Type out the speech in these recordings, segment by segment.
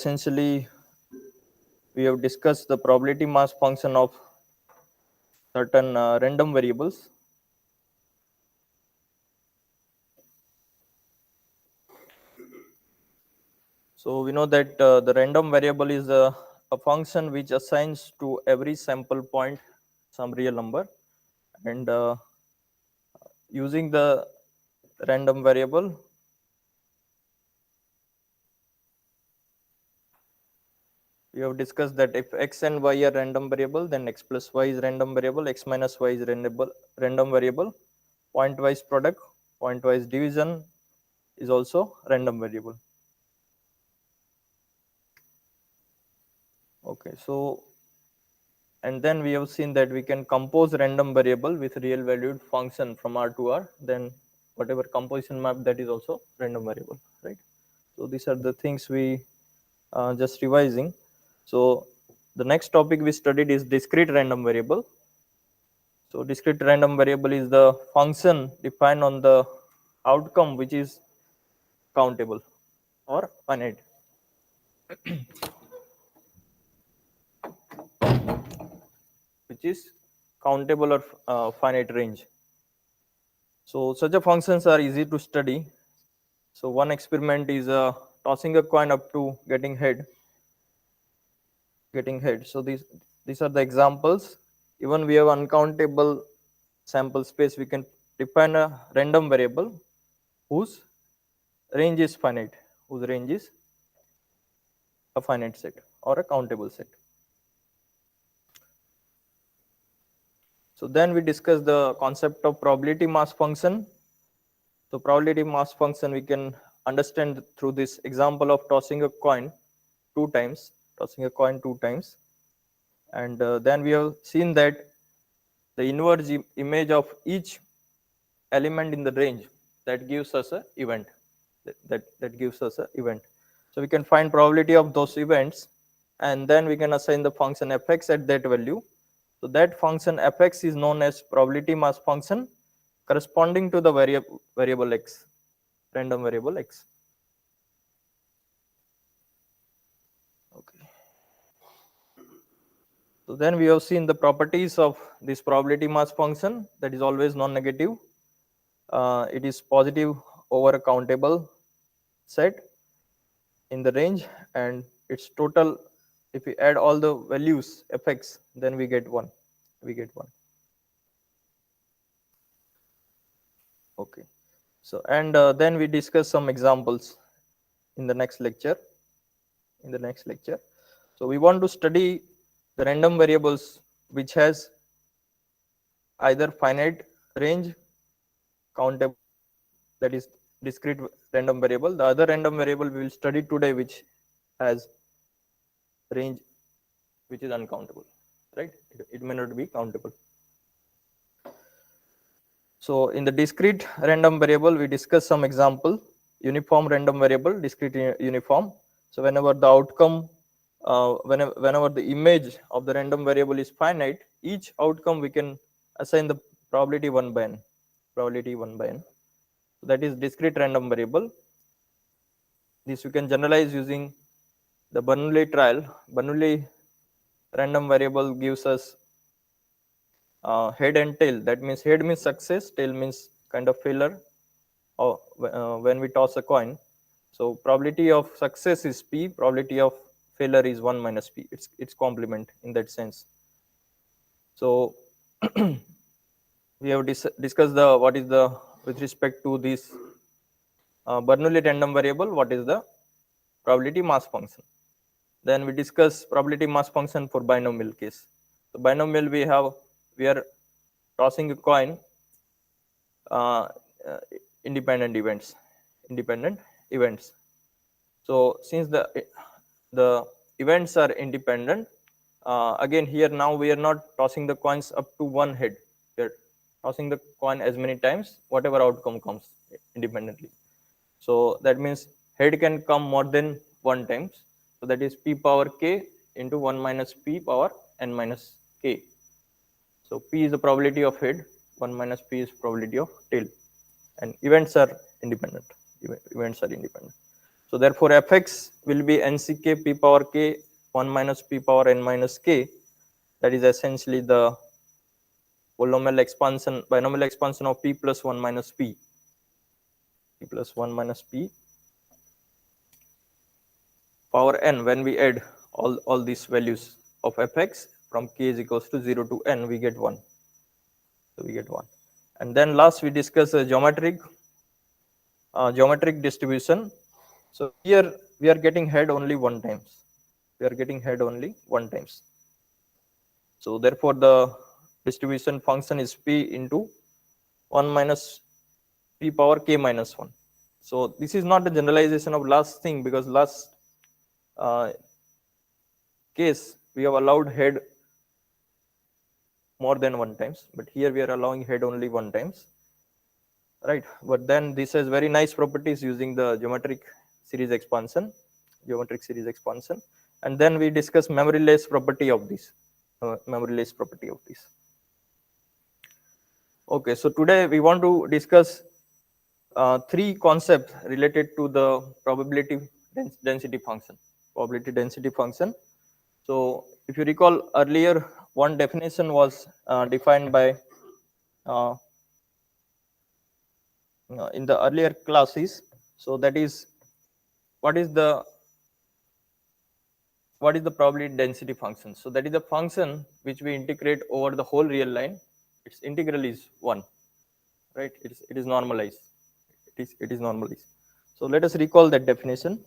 essentially we have discussed the probability mass function of certain random variables. So we know that the random variable is a function which assigns to every sample point some real number, and using the random variable, we have discussed that if x and y are random variable, then x plus y is random variable, x minus y is random variable, pointwise product, pointwise division is also random variable. Okay, so and then we have seen that we can compose random variable with real valued function from R to R, then whatever composition map, that is also random variable, right? So these are the things we just revising. So the next topic we studied is discrete random variable. So discrete random variable is the function defined on the outcome which is countable or finite. Which is countable or finite range. So such a functions are easy to study. So one experiment is tossing a coin up to getting head. So these are the examples. Even we have uncountable sample space, we can define a random variable whose range is finite, whose range is a finite set or a countable set. So then we discuss the concept of probability mass function. So probability mass function we can understand through this example of tossing a coin two times, and then we have seen that the inverse image of each element in the range, that gives us a event. That gives us a event. So we can find probability of those events, and then we can assign the function fx at that value. So that function fx is known as probability mass function corresponding to the variable x, random variable x. Okay. So then we have seen the properties of this probability mass function, that is always non-negative. It is positive over a countable set in the range, and its total, if we add all the values fx, then we get 1. Okay. So and then we discuss some examples in the next lecture. So we want to study the random variables which has either finite range, countable, that is discrete random variable. The other random variable we will study today which has range which is uncountable, right? It may not be countable. So in the discrete random variable, we discuss some example. Uniform random variable, discrete uniform. So whenever the outcome, whenever the image of the random variable is finite, each outcome we can assign the probability 1 by n. So that is discrete random variable. This we can generalize using the Bernoulli trial. Bernoulli random variable gives us head and tail. That means head means success, tail means kind of failure, or when we toss a coin. So probability of success is p, probability of failure is 1 minus p. It's complement in that sense. So we have discussed the what is the, with respect to this Bernoulli random variable, what is the probability mass function. Then we discuss probability mass function for binomial case. So binomial, we are tossing a coin, uh, uh, independent events. So since the events are independent, again here now we are not tossing the coins up to one head. We are tossing the coin as many times whatever outcome comes independently. So that means head can come more than one times. So that is p power k into 1 minus p power n minus k. So p is the probability of head, 1 minus p is probability of tail, and events are independent. So therefore fx will be nck p power k 1 minus p power n minus k. That is essentially the binomial expansion of p plus 1 minus p plus 1 minus p power n. When we add all these values of fx from k is equals to 0 to n, we get 1. So we get 1. And then last we discuss a geometric distribution. So here we are getting head only one times. So therefore the distribution function is p into 1 minus p power k minus 1. So this is not a generalization of last thing, because last case we have allowed head more than one times, but here we are allowing head only one times, right? But then this has very nice properties using the geometric series expansion. And then we discuss memoryless property of this. Okay, so today we want to discuss three concepts related to the probability density function. So if you recall earlier, one definition was defined by in the earlier classes. So that is, what is the probability density function? So that is the function which we integrate over the whole real line. Its integral is 1, right? It is normalized. It is normalized. So let us recall that definition.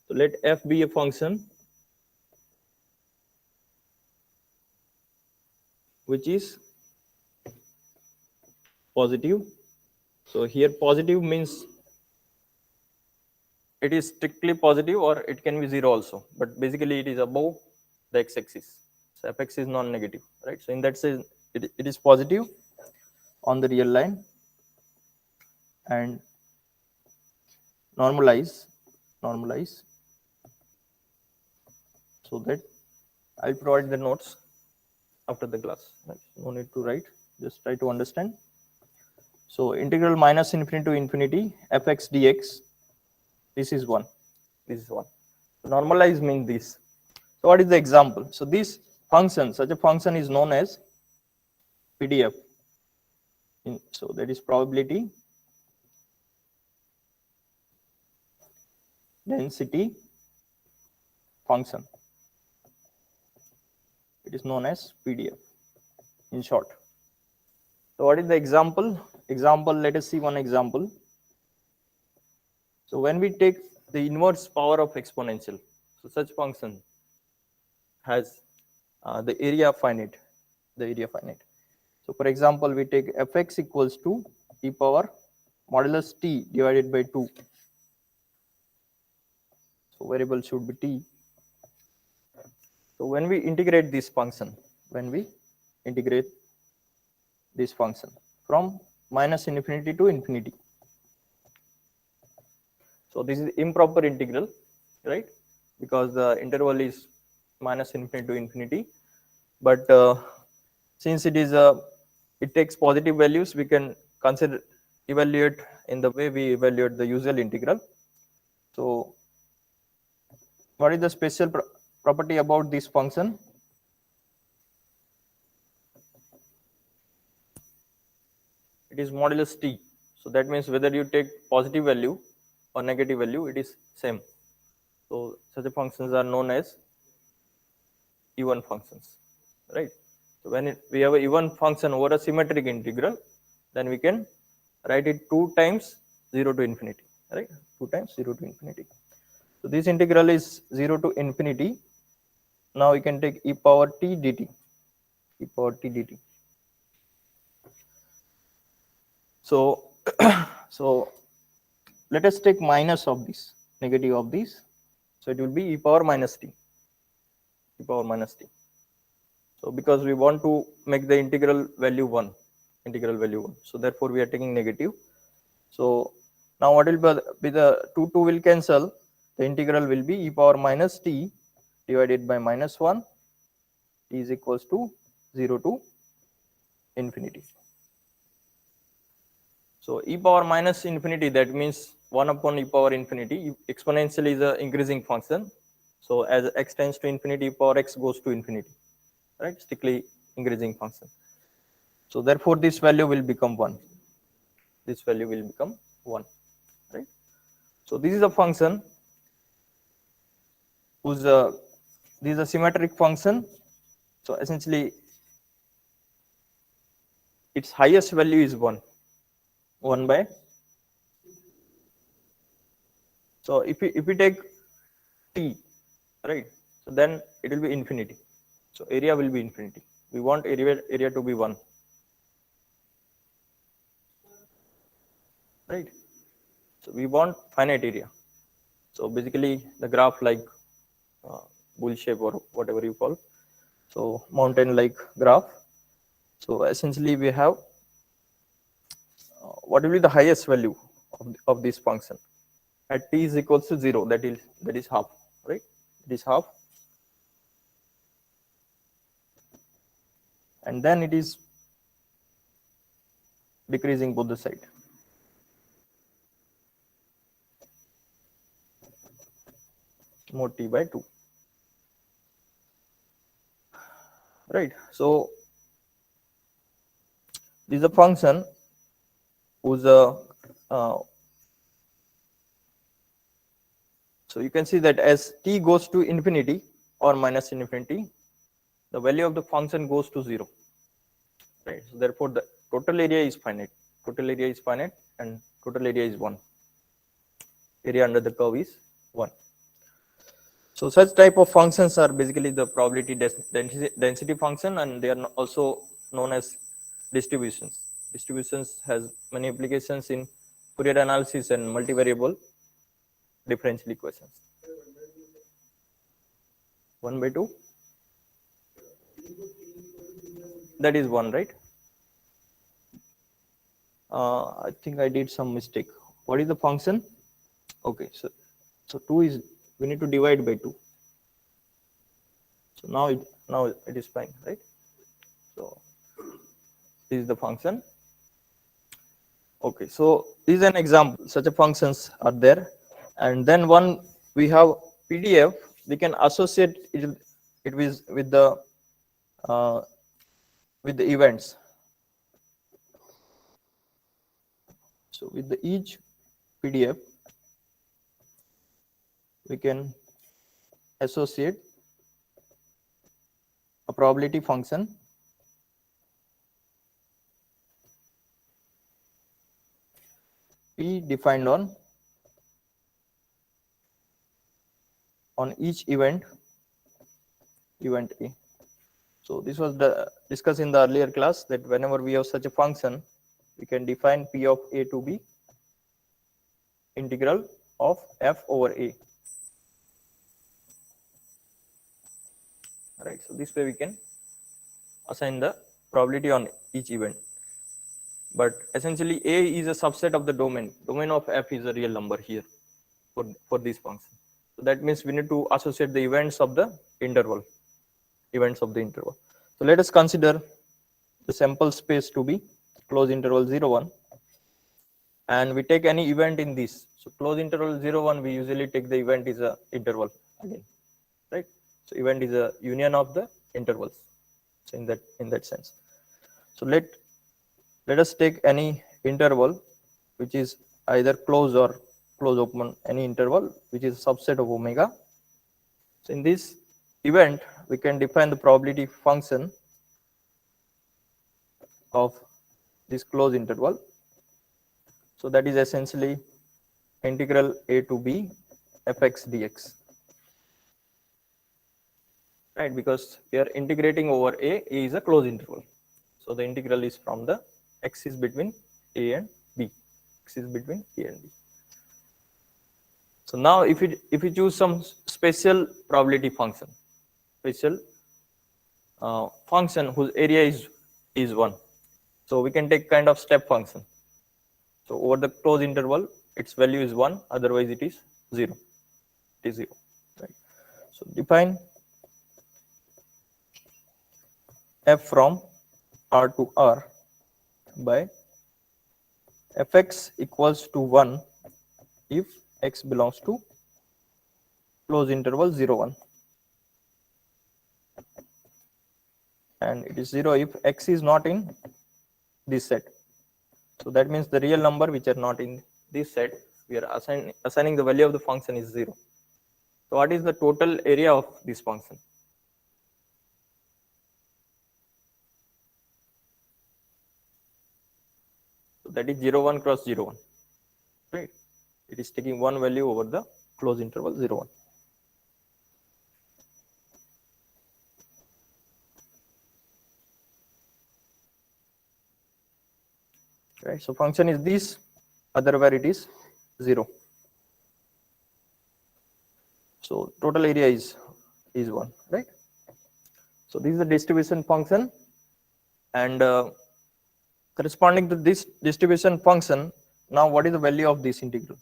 So let f be a function which is positive. So here positive means it is strictly positive, or it can be 0 also, but basically it is above the x-axis. So fx is non-negative, right? So in that sense it is positive on the real line, and normalize so that I'll provide the notes after the class, right? No need to write, just try to understand. So integral minus infinity to infinity fx dx, this is 1. Normalize means this. So what is the example? So this function, such a function is known as PDF. So that is probability density function. It is known as PDF in short. So what is the example? Let us see one example. So when we take the inverse power of exponential, so such function has the area finite. So for example, we take fx equals to e power modulus t divided by 2. So variable should be t. So when we integrate this function, from minus infinity to infinity, so this is improper integral, right? Because the interval is minus infinity to infinity. But since it takes positive values, we can evaluate in the way we evaluate the usual integral. So what is the special property about this function? It is modulus t. So that means whether you take positive value or negative value, it is same. So such functions are known as even functions, right? So when we have a even function over a symmetric integral, then we can write it 2 times 0 to infinity, right? 2 times 0 to infinity. So this integral is 0 to infinity. Now we can take e power t dt. So so let us take minus of this, negative of this. So it will be e power minus t. So because we want to make the integral value 1. So therefore we are taking negative. So now what will be the 2 will cancel. The integral will be e power minus t divided by minus 1 t is equals to 0 to infinity. So e power minus infinity, that means 1 upon e power infinity. Exponential is an increasing function. So as x tends to infinity, e power x goes to infinity, right? Strictly increasing function. So therefore this value will become 1. This value will become 1, right? So this is a function whose this is a symmetric function. So essentially its highest value is 1 by. So if we take t, right, so then it will be infinity. So area will be infinity. We want area to be 1, right? So we want finite area. So basically the graph like bull shape or whatever you call. So mountain like graph. So essentially we have what will be the highest value of this function at t is equals to 0, that is half, right? It is half, and then it is decreasing both the side. Mod t by 2, right? So this is a function whose so you can see that as t goes to infinity or minus infinity, the value of the function goes to 0, right? So therefore the total area is finite. Total area is finite and total area is 1. Area under the curve is 1. So such type of functions are basically the probability density function, and they are also known as distributions. Distributions has many applications in Fourier analysis and multivariable differential equations. 1 by 2, that is 1, right? I think I did some mistake. What is the function? Okay, so 2 is, we need to divide by 2. So now it is fine, right? So this is the function. Okay, so this is an example. Such a functions are there, and then one we have PDF. We can associate it with the events. So with each PDF, we can associate a probability function P defined on each event A. So this was discussed in the earlier class, that whenever we have such a function, we can define P of A to be integral of f over A. Right. So this way we can assign the probability on each event. But essentially A is a subset of the domain. Domain of f is a real number here for this function. So that means we need to associate the events of the interval. So let us consider the sample space to be close interval 0, 1, and we take any event in this. So close interval 0, 1, we usually take the event is a interval again, right? So event is a union of the intervals. So in that sense. So let us take any interval which is either close or close open, any interval which is a subset of omega. So in this event, we can define the probability function of this closed interval. So that is essentially integral a to b fx dx, right? Because we are integrating over a is a closed interval. So the integral is from the x is between a and b. X is between a and b. So now if we choose some special probability function, function whose area is 1, so we can take kind of step function. So over the closed interval, its value is 1, otherwise it is 0. It is 0, right? So define f from R to R by fx equals to 1 if x belongs to close interval 0 1, and it is 0 if x is not in this set. So that means the real number which are not in this set, we are assigning the value of the function is 0. So what is the total area of this function? So that is 0 1 cross 0 1, right? It is taking one value over the close interval 0 1. Right, so function is this, otherwise it is 0. So total area is 1, right? So this is the distribution function, and corresponding to this distribution function, now what is the value of this integral?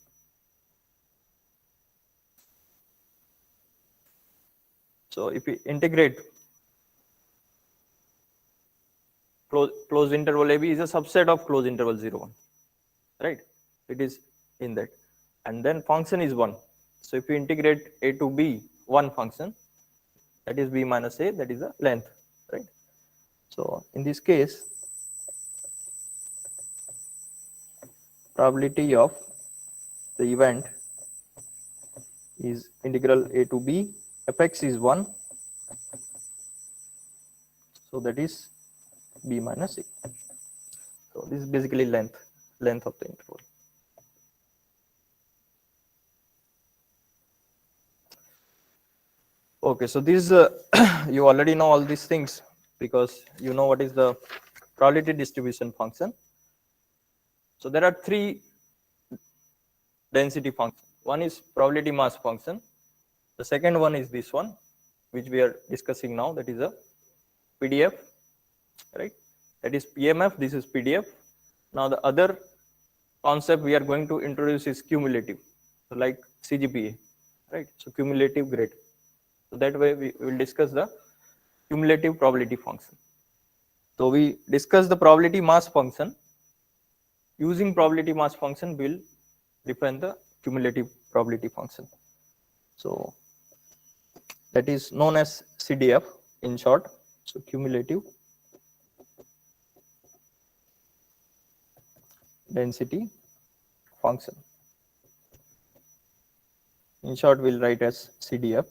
So if we integrate closed interval AB is a subset of closed interval 0 1, right? It is in that, and then function is 1. So if we integrate a to b one function, that is b minus a, that is the length, right? So in this case, probability of the event is integral a to b, fx is 1, so that is b minus a. So this is basically length of the interval. Okay, so this you already know all these things because you know what is the probability distribution function. So there are three density functions. One is probability mass function. The second one is this one, which we are discussing now, that is a PDF, right? That is PMF, this is PDF. Now the other concept we are going to introduce is cumulative, so like CGPA, right? So cumulative grade. So that way we will discuss the cumulative probability function. So we discuss the probability mass function. Using probability mass function, we'll define the cumulative probability function. So that is known as CDF in short. So cumulative density function. In short, we'll write as CDF.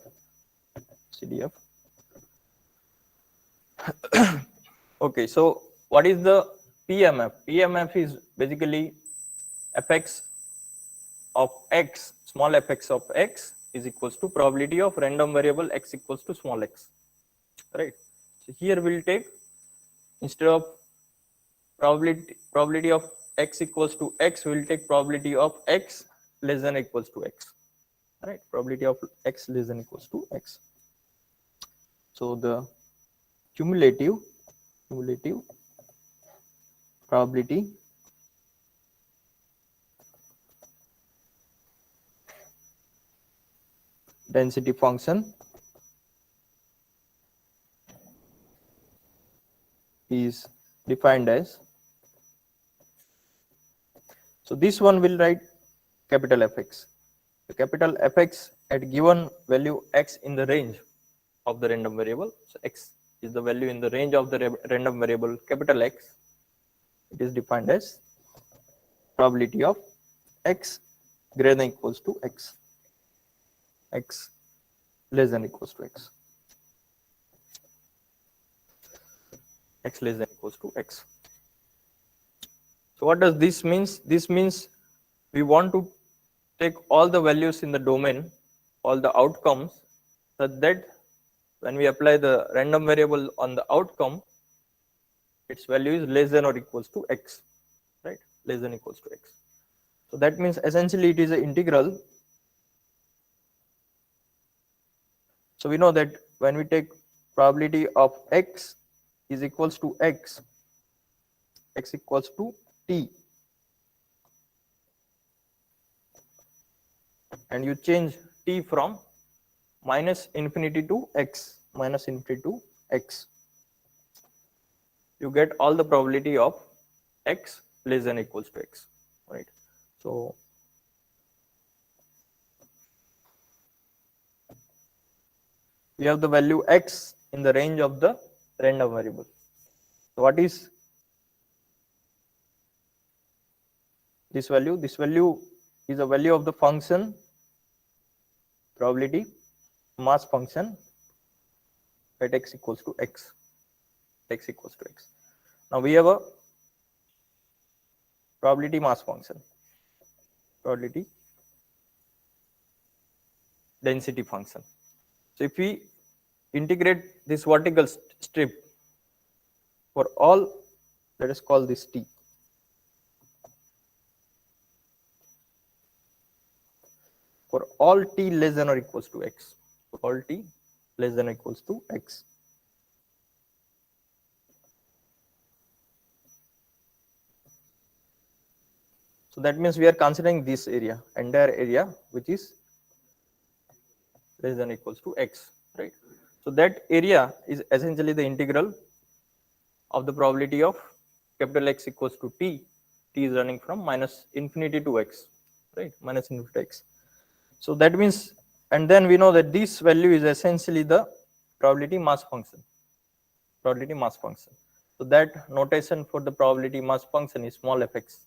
Okay, so what is the PMF? PMF is basically fx of x, small fx of x is equals to probability of random variable x equals to small x, right? So here we'll take, instead of probability of x equals to x, we'll take probability of x less than or equals to x, right? Probability of x less than or equals to x. So the cumulative probability density function is defined as, so this one will write capital Fx. The capital Fx at given value x in the range of the random variable. So x is the value in the range of the random variable capital X. It is defined as probability of x greater than or equals to x, x less than or equals to x, x less than or equals to x. So what does this means? This means we want to take all the values in the domain, all the outcomes, such that when we apply the random variable on the outcome, its value is less than or equals to x, right? Less than or equals to x. So that means essentially it is an integral. So we know that when we take probability of x is equals to x equals to t, and you change t from minus infinity to x, you get all the probability of x less than or equals to x, right? So we have the value x in the range of the random variable. So what is this value? This value is a value of the function probability mass function at x equals to x. X equals to x. Now we have a probability mass function, probability density function. So if we integrate this vertical strip for all, let us call this t. For all t less than or equals to x. For all t less than or equals to x. So that means we are considering this area, entire area, which is less than or equals to x, right? So that area is essentially the integral of the probability of capital X equals to t. T is running from minus infinity to x, right? Minus infinity to x. So that means, and then we know that this value is essentially the probability mass function. Probability mass function. So that notation for the probability mass function is small fx.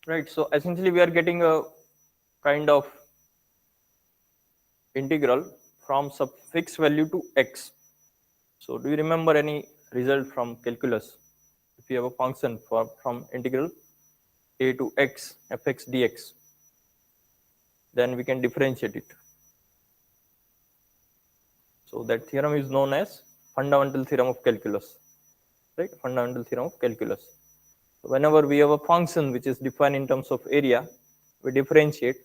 Right. So essentially we are getting a kind of integral from some fixed value to x. So do you remember any result from calculus? If you have a function from integral a to x fx dx, then we can differentiate it. So that theorem is known as fundamental theorem of calculus, right? Fundamental theorem of calculus. So whenever we have a function which is defined in terms of area, we differentiate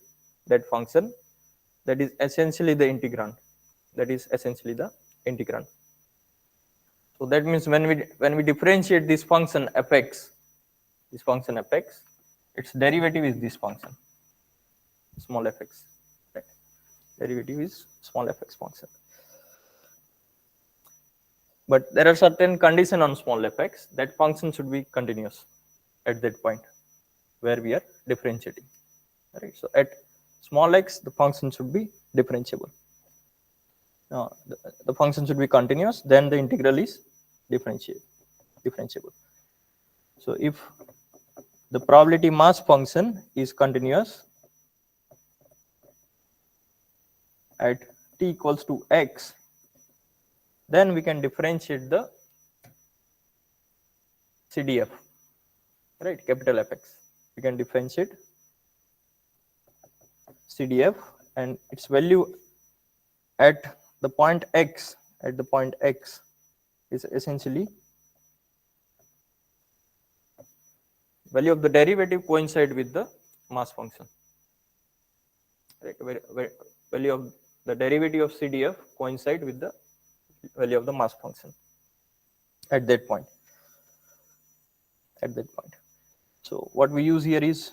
that function. That is essentially the integrand. That is essentially the integrand. So that means when we differentiate this function fx, its derivative is this function, small fx. Right? Derivative is small fx function. But there are certain conditions on small fx. That function should be continuous at that point where we are differentiating. Right? So at small x, the function should be differentiable. The function should be continuous. Then the integral is differentiable. So if the probability mass function is continuous at t equals to x, then we can differentiate the CDF, right? Capital Fx. We can differentiate CDF, and its value at the point x, is essentially value of the derivative coincide with the mass function. Right? Value of the derivative of CDF coincide with the value of the mass function at that point. So what we use here is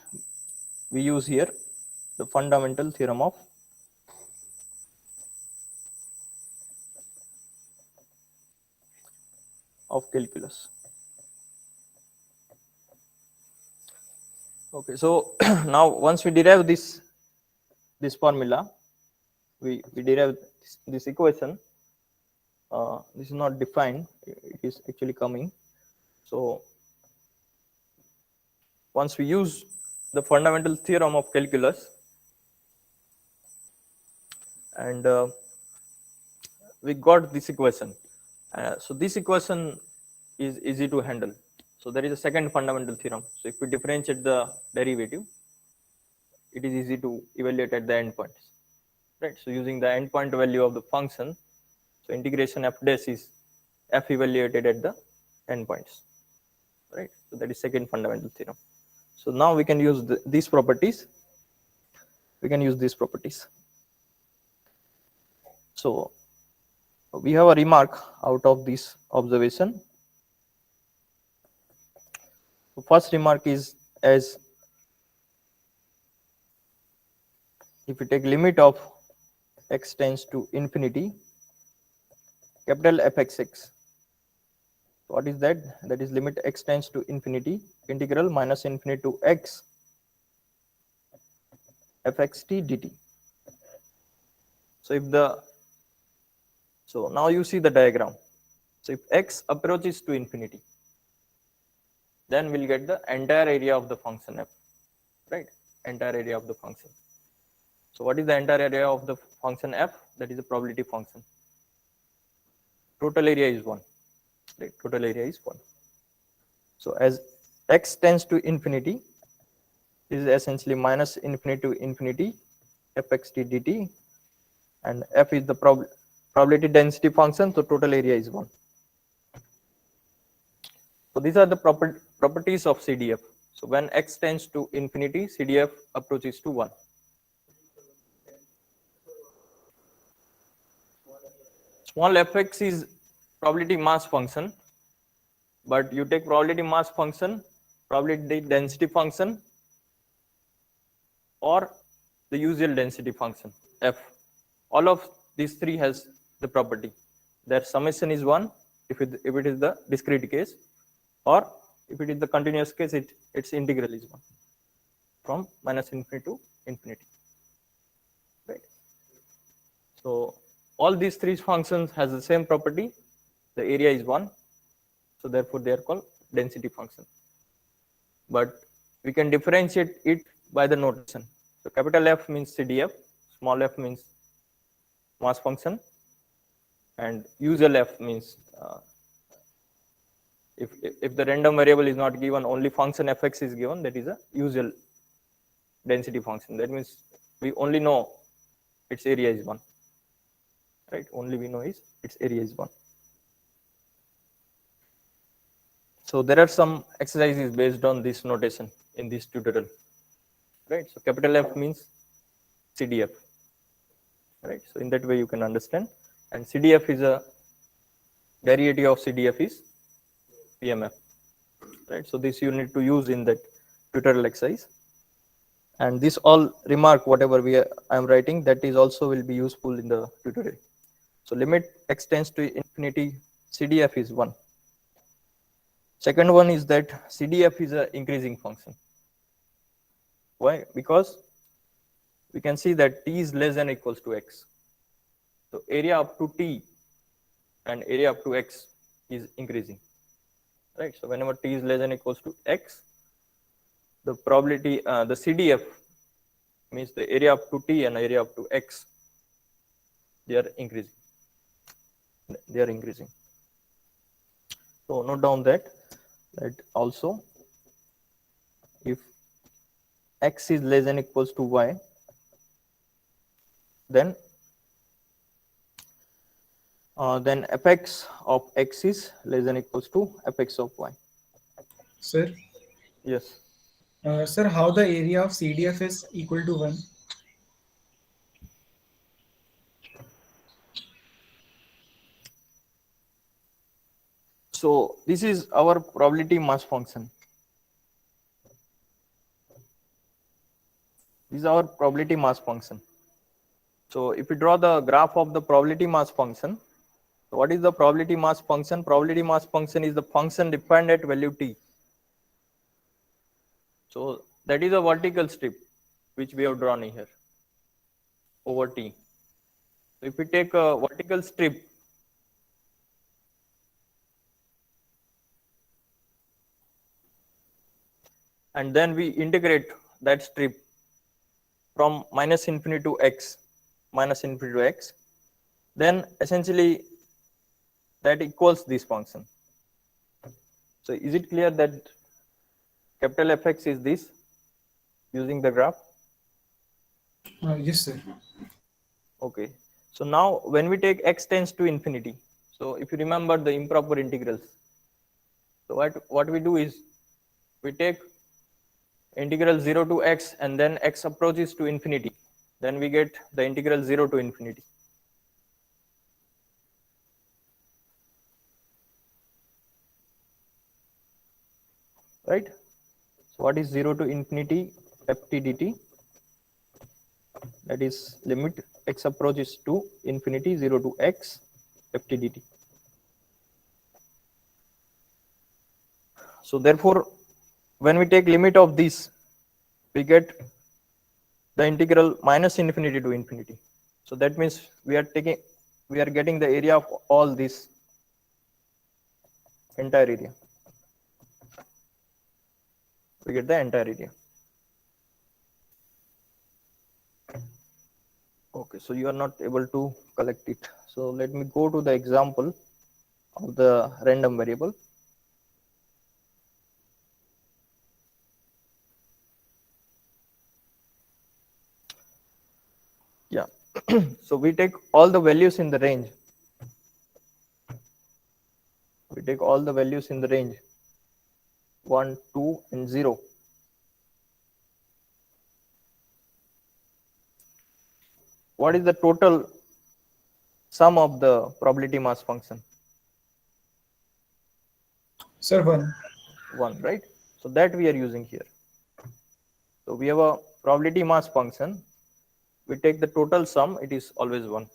the fundamental theorem of calculus. Okay, so now once we derive this formula, we derive this equation. This is not defined, it is actually coming. So once we use the fundamental theorem of calculus, and we got this equation. So this equation is easy to handle. So there is a second fundamental theorem. So if we differentiate the derivative, it is easy to evaluate at the endpoints, right? So using the endpoint value of the function, so integration f dash is f evaluated at the endpoints, right? So that is second fundamental theorem. So now we can use these properties. So we have a remark out of this observation. The first remark is, as if you take limit of x tends to infinity, capital Fxx. What is that? That is limit x tends to infinity, integral minus infinity to x fxt dt. So now you see the diagram. So if x approaches to infinity, then we'll get the entire area of the function f, right? Entire area of the function. So what is the entire area of the function f? That is the probability function. Total area is 1, right? Total area is 1. So as x tends to infinity, this is essentially minus infinity to infinity fxt dt, and f is the probability density function, so total area is 1. So these are the properties of CDF. So when x tends to infinity, CDF approaches to 1. Small fx is probability mass function, but you take probability mass function, probability density function, or the usual density function f. All of these three has the property. Their summation is 1 if it is the discrete case, or if it is the continuous case, its integral is 1 from minus infinity to infinity. Right. So all these three functions has the same property. The area is 1, so therefore they are called density function. But we can differentiate it by the notation. So capital F means CDF, small f means mass function, and usual f means if the random variable is not given, only function fx is given, that is a usual density function. That means we only know its area is 1, right? Only we know is its area is 1. So there are some exercises based on this notation in this tutorial, right? So capital F means CDF, right? So in that way you can understand. And CDF is a derivative of CDF is PMF, right? So this you need to use in that tutorial exercise. And this all remark, whatever I am writing, that is also will be useful in the tutorial. So limit x tends to infinity, CDF is 1. Second one is that CDF is an increasing function. Why? Because we can see that t is less than or equals to x. So area up to t and area up to x is increasing, right? So whenever t is less than or equals to x, the probability, the CDF means the area up to t and area up to x, they are increasing. They are increasing. So note down that also if x is less than or equals to y, then fx of x is less than or equals to fx of y. Sir, Yes. sir, how the area of CDF is equal to 1? So this is our probability mass function. This is our probability mass function. So if we draw the graph of the probability mass function, so what is the probability mass function? Probability mass function is the function defined at value t. So that is a vertical strip which we have drawn here over t. So if we take a vertical strip, and then we integrate that strip from minus infinity to x, then essentially that equals this function. So is it clear that capital Fx is this using the graph? Yes, sir. Okay. So now when we take x tends to infinity, so if you remember the improper integrals, so what we do is we take integral 0 to x and then x approaches to infinity, then we get the integral 0 to infinity. Right? So what is 0 to infinity ft dt? that is limit x approaches to infinity 0 to x ft dt. So therefore, when we take limit of this, we get the integral minus infinity to infinity. So that means we are getting the area of all this entire area. We get the entire area. Okay, so you are not able to collect it. So let me go to the example of the random variable. Yeah. So we take all the values in the range. We take all the values in the range 1, 2, and 0. What is the total sum of the probability mass function? Sir, 1. 1, right? So that we are using here. So we have a probability mass function. We take the total sum, it is always 1.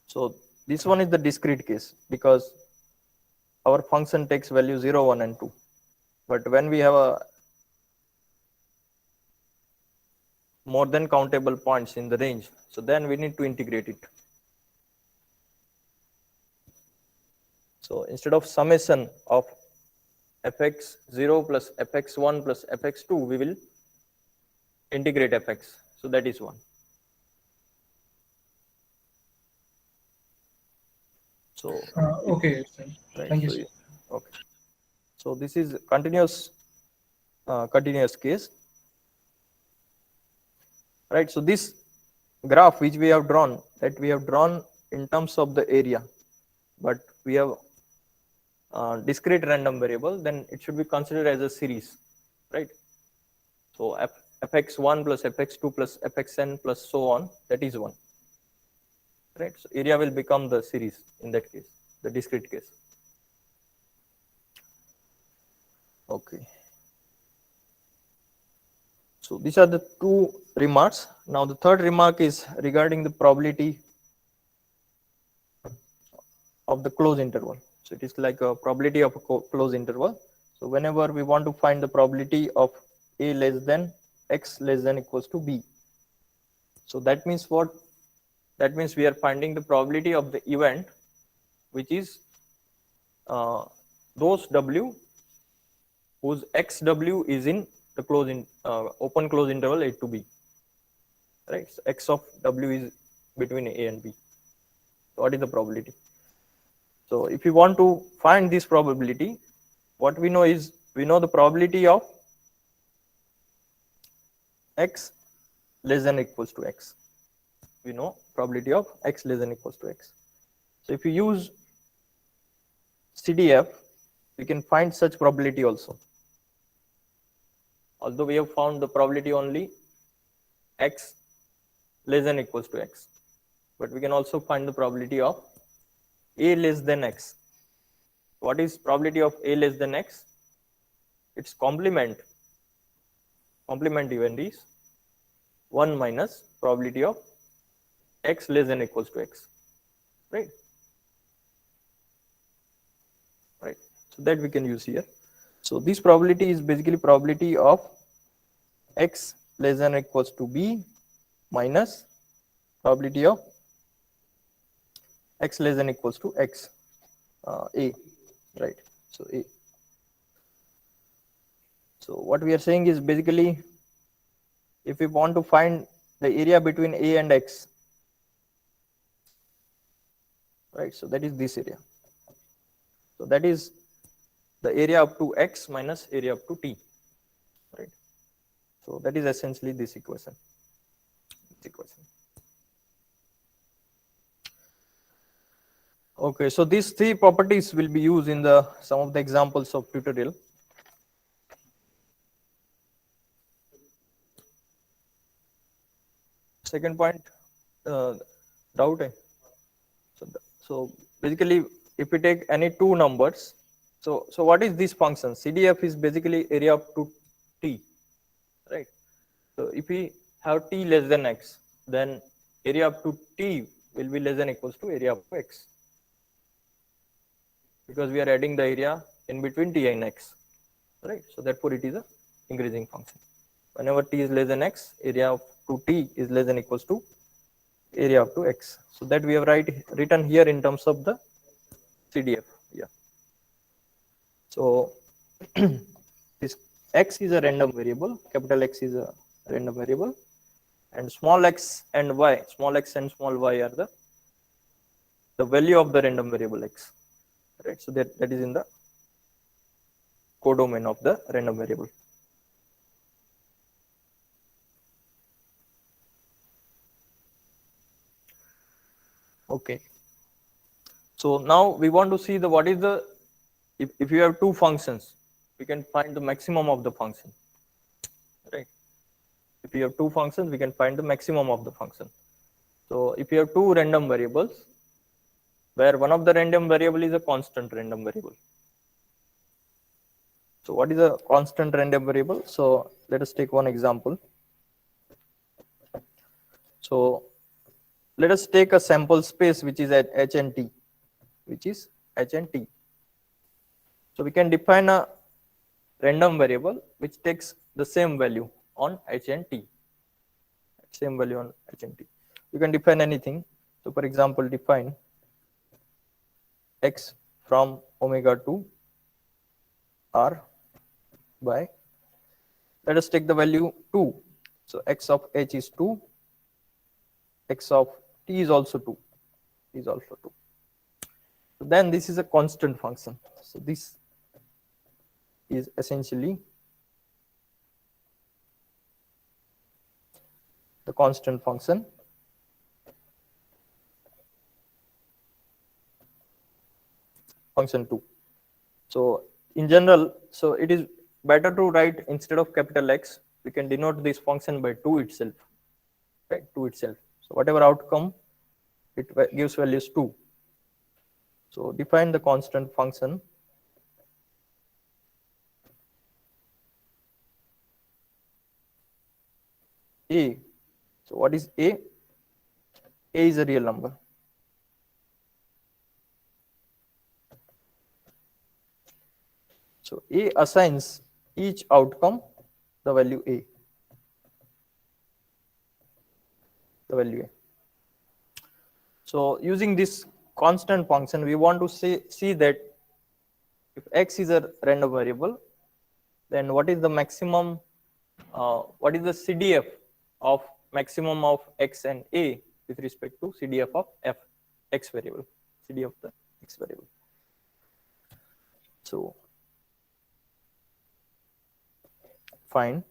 So this one is the discrete case because our function takes value 0, 1, and 2. But when we have a more than countable points in the range, so then we need to integrate it. So instead of summation of fx0 plus fx1 plus fx2, we will integrate fx. So that is 1. So Okay, sir. right. Thank you, So sir. okay. So this is continuous case. Right. So this graph which we have drawn, that we have drawn in terms of the area, but we have discrete random variable, then it should be considered as a series, right? So fx1 plus fx2 plus fxn plus so on, that is 1, right? So area will become the series in that case, the discrete case. Okay. So these are the two remarks. Now the third remark is regarding the probability of the closed interval. So it is like a probability of a closed interval. So whenever we want to find the probability of a less than x less than equals to b. So that means what? That means we are finding the probability of the event, which is those w whose xw is in the open closed interval a to b. Right? So x of w is between a and b. So what is the probability? So if you want to find this probability, what we know is we know the probability of x less than equals to x. We know probability of x less than equals to x. So if you use CDF, we can find such probability also. Although we have found the probability only x less than equals to x, but we can also find the probability of a less than x. What is probability of a less than x? Its complement event is 1 minus probability of x less than equals to x, right? Right. So that we can use here. So this probability is basically probability of x less than equals to b minus probability of x less than equals to x, a, right? So a. So what we are saying is basically, if we want to find the area between a and x, right? So that is this area. So that is the area up to x minus area up to t, right? So that is essentially this equation. Okay, so these three properties will be used in the some of the examples of tutorial. Second point, doubt. So basically, if we take any two numbers, so what is this function? CDF is basically area up to t, right? So if we have t less than x, then area up to t will be less than equals to area up to x, because we are adding the area in between t and x, right? So therefore it is a increasing function. Whenever t is less than x, area up to t is less than equals to area up to x. So that we have written here in terms of the CDF. Yeah. So this x is a random variable, capital X is a random variable, and small x and y, small x and small y are the value of the random variable x, right? So that is in the codomain of the random variable. Okay. So now we want to see the what is the, if you have two functions, we can find the maximum of the function, right? If you have two functions, we can find the maximum of the function. So if you have two random variables, where one of the random variable is a constant random variable. So what is a constant random variable? So let us take one example. So let us take a sample space which is at h and t, which is h and t. So we can define a random variable which takes the same value on h and t, same value on h and t. You can define anything. So for example, define x from omega to r by, let us take the value 2. So x of h is 2, x of t is also 2, is also 2. So then this is a constant function. So this is essentially the constant function. Function 2. So in general, so it is better to write, instead of capital X, we can denote this function by 2 itself, right? 2 itself. So whatever outcome, it gives values 2. So define the constant function a. So what is a? A is a real number. So a assigns each outcome the value a. The value a. So using this constant function, we want to see that if x is a random variable, then what is the maximum, what is the CDF of maximum of x and a with respect to CDF of f, x variable, CDF of the x variable. So find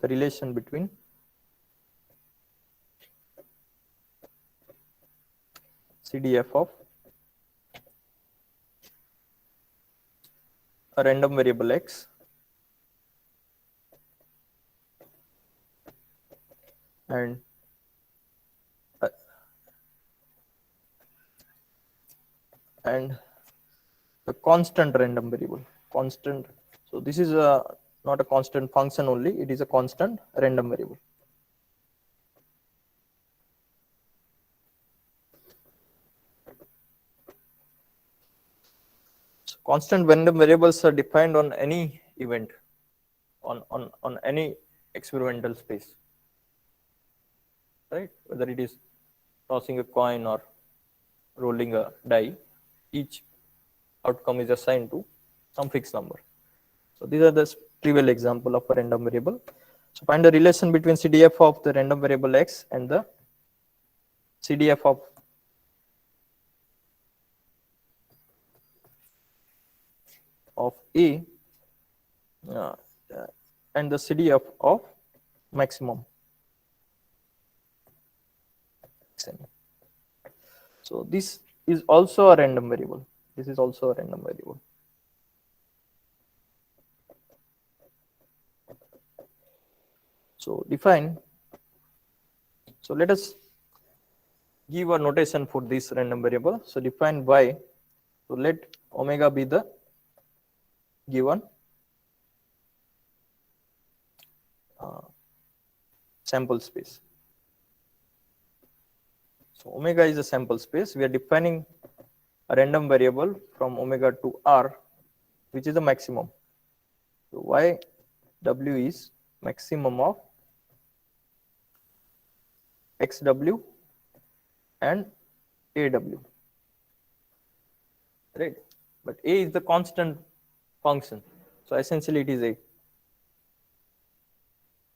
the relation between CDF of a random variable x and the constant random variable, constant. So this is not a constant function only, it is a constant random variable. So constant random variables are defined on any event, on any experimental space, right? Whether it is tossing a coin or rolling a die, each outcome is assigned to some fixed number. So these are the trivial example of a random variable. So find the relation between CDF of the random variable x and the CDF of a and the CDF of maximum. So this is also a random variable. This is also a random variable. So define. So let us give a notation for this random variable. So define y. So let omega be the given sample space. So omega is a sample space. We are defining a random variable from omega to r, which is the maximum. So y w is maximum of xw and aw, right? But a is the constant function, so essentially it is a.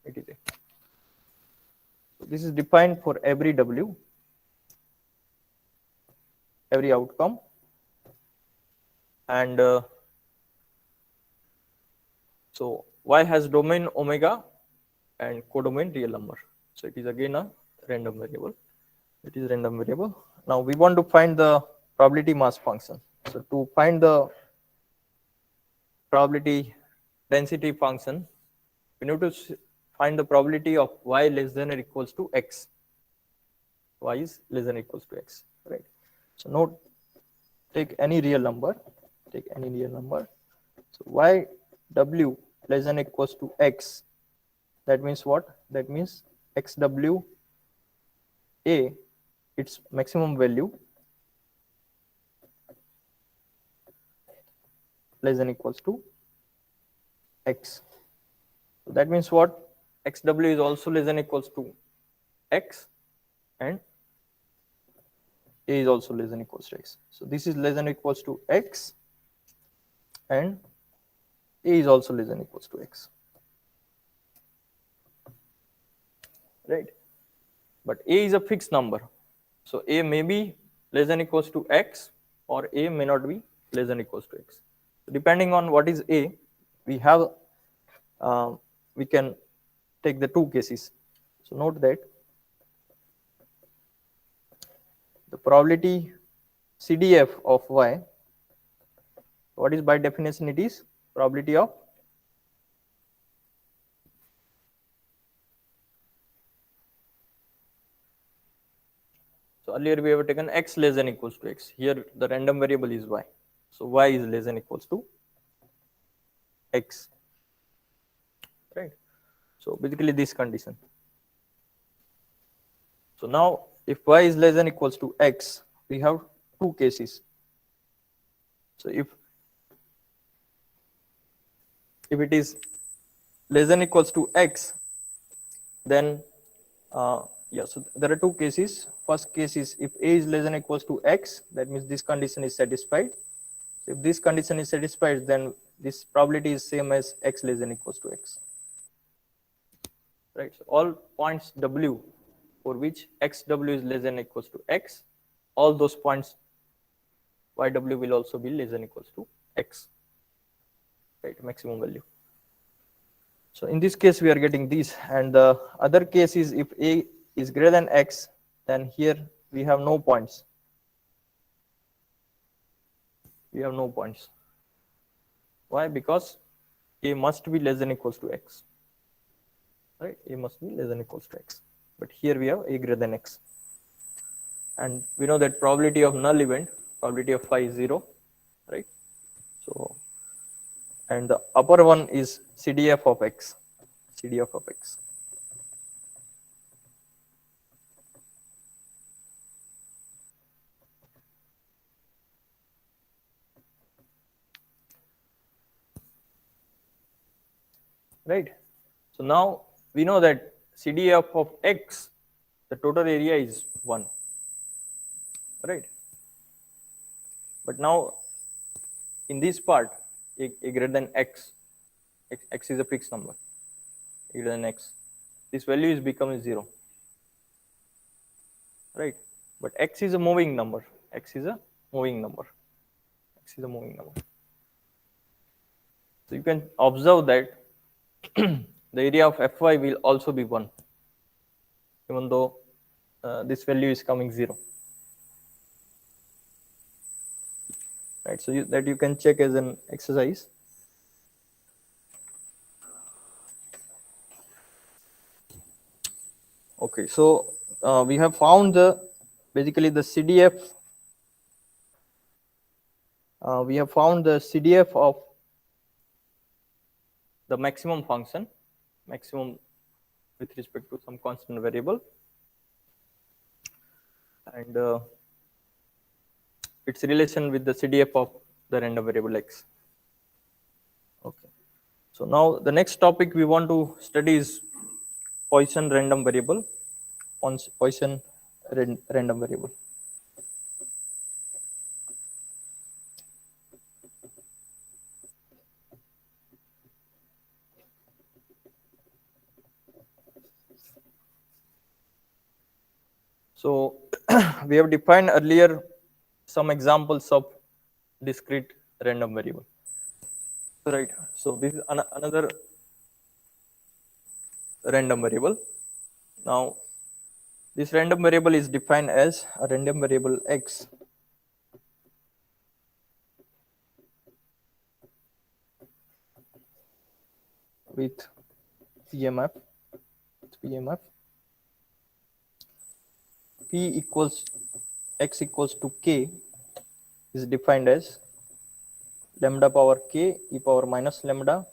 It is a. So this is defined for every w, every outcome, and so y has domain omega and codomain real number. So it is again a random variable. It is random variable. Now we want to find the probability mass function. So to find the probability density function, we need to find the probability of y less than or equals to x. Y is less than or equals to x, right? So note, take any real number, take any real number. So y w less than or equals to x. That means what? That means xw a, its maximum value less than or equals to x. So that means what? xw is also less than or equals to x, and a is also less than or equals to x. So this is less than or equals to x, and a is also less than or equals to x, right? But a is a fixed number, so a may be less than or equals to x, or a may not be less than or equals to x. So depending on what is a, we have we can take the two cases. So note that the probability CDF of y, what is by definition? It is probability of so earlier we have taken x less than equals to x. Here the random variable is y. So y is less than equals to x, right? So basically this condition. So now if y is less than equals to x, we have two cases. So if it is less than equals to x, then yeah, so there are two cases. First case is if a is less than equals to x, that means this condition is satisfied. So if this condition is satisfied, then this probability is same as x less than equals to x, right? So all points w for which xw is less than equals to x, all those points yw will also be less than equals to x, right? Maximum value. So in this case we are getting this, and the other case is if a is greater than x, then here we have no points. We have no points. Why? Because a must be less than equals to x, right? A must be less than equals to x, but here we have a greater than x, and we know that probability of null event, probability of phi is 0, right? So and the upper one is CDF of x, CDF of x. Right. So now we know that CDF of x, the total area is 1, right? But now in this part, a greater than x, x is a fixed number, greater than x, this value is becoming 0, right? But x is a moving number, x is a moving number, x is a moving number. So you can observe that the area of fy will also be 1, even though this value is coming 0, right? So that you can check as an exercise. Okay, so we have found basically the CDF. We have found the CDF of the maximum function, maximum with respect to some constant variable, and its relation with the CDF of the random variable x. Okay. So now the next topic we want to study is Poisson random variable. Poisson random variable. So we have defined earlier some examples of discrete random variable. Right. So this is another random variable. Now this random variable is defined as a random variable x with PMF. PMF P equals x equals to k is defined as lambda power k e power minus lambda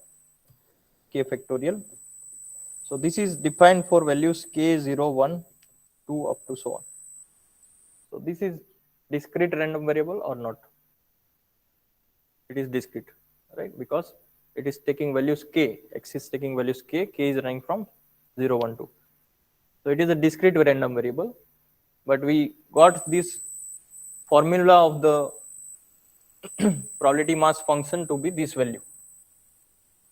k factorial. So this is defined for values k 0, 1, 2 up to so on. So this is discrete random variable or not? It is discrete, right? Because it is taking values k, x is taking values k is running from 0, 1, 2. So it is a discrete random variable, but we got this formula of the probability mass function to be this value,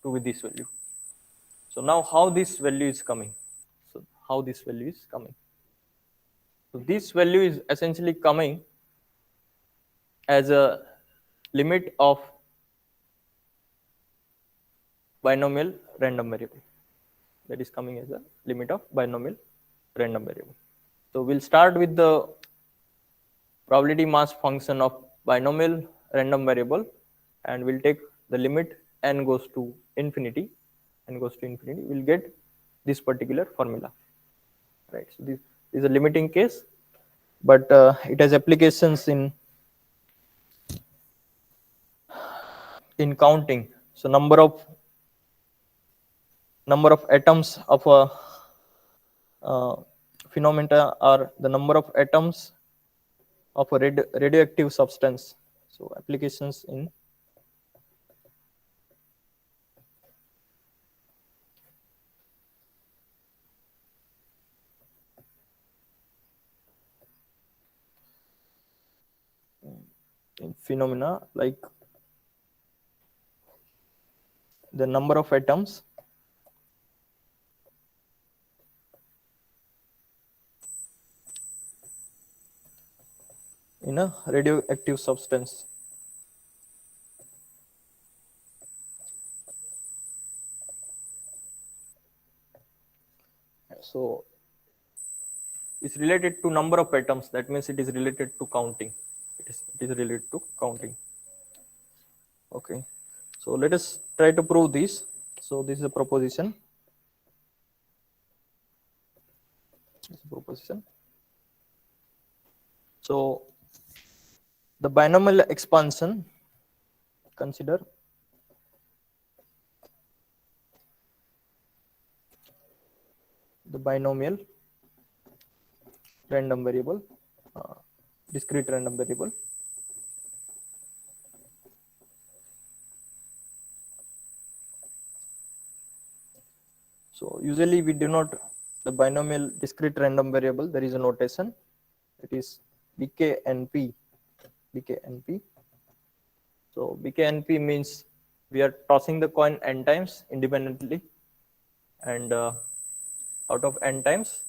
So now how this value is coming? So how this value is coming? So this value is essentially coming as a limit of binomial random variable. That is coming as a limit of binomial random variable. So we'll start with the probability mass function of binomial random variable, and we'll take the limit n goes to infinity. We'll get this particular formula, right? So this is a limiting case, but it has applications in counting. So number of atoms of a phenomena are the number of atoms of a radioactive substance. So applications in phenomena like the number of atoms in a radioactive substance. So it's related to number of atoms. That means it is related to counting. It is related to counting. Okay. So let us try to prove this. So this is a proposition. So the binomial expansion, consider the binomial random variable, discrete random variable. So usually we denote the binomial discrete random variable. There is a notation. It is BKNP. BKNP. So BKNP means we are tossing the coin n times independently, and out of n times,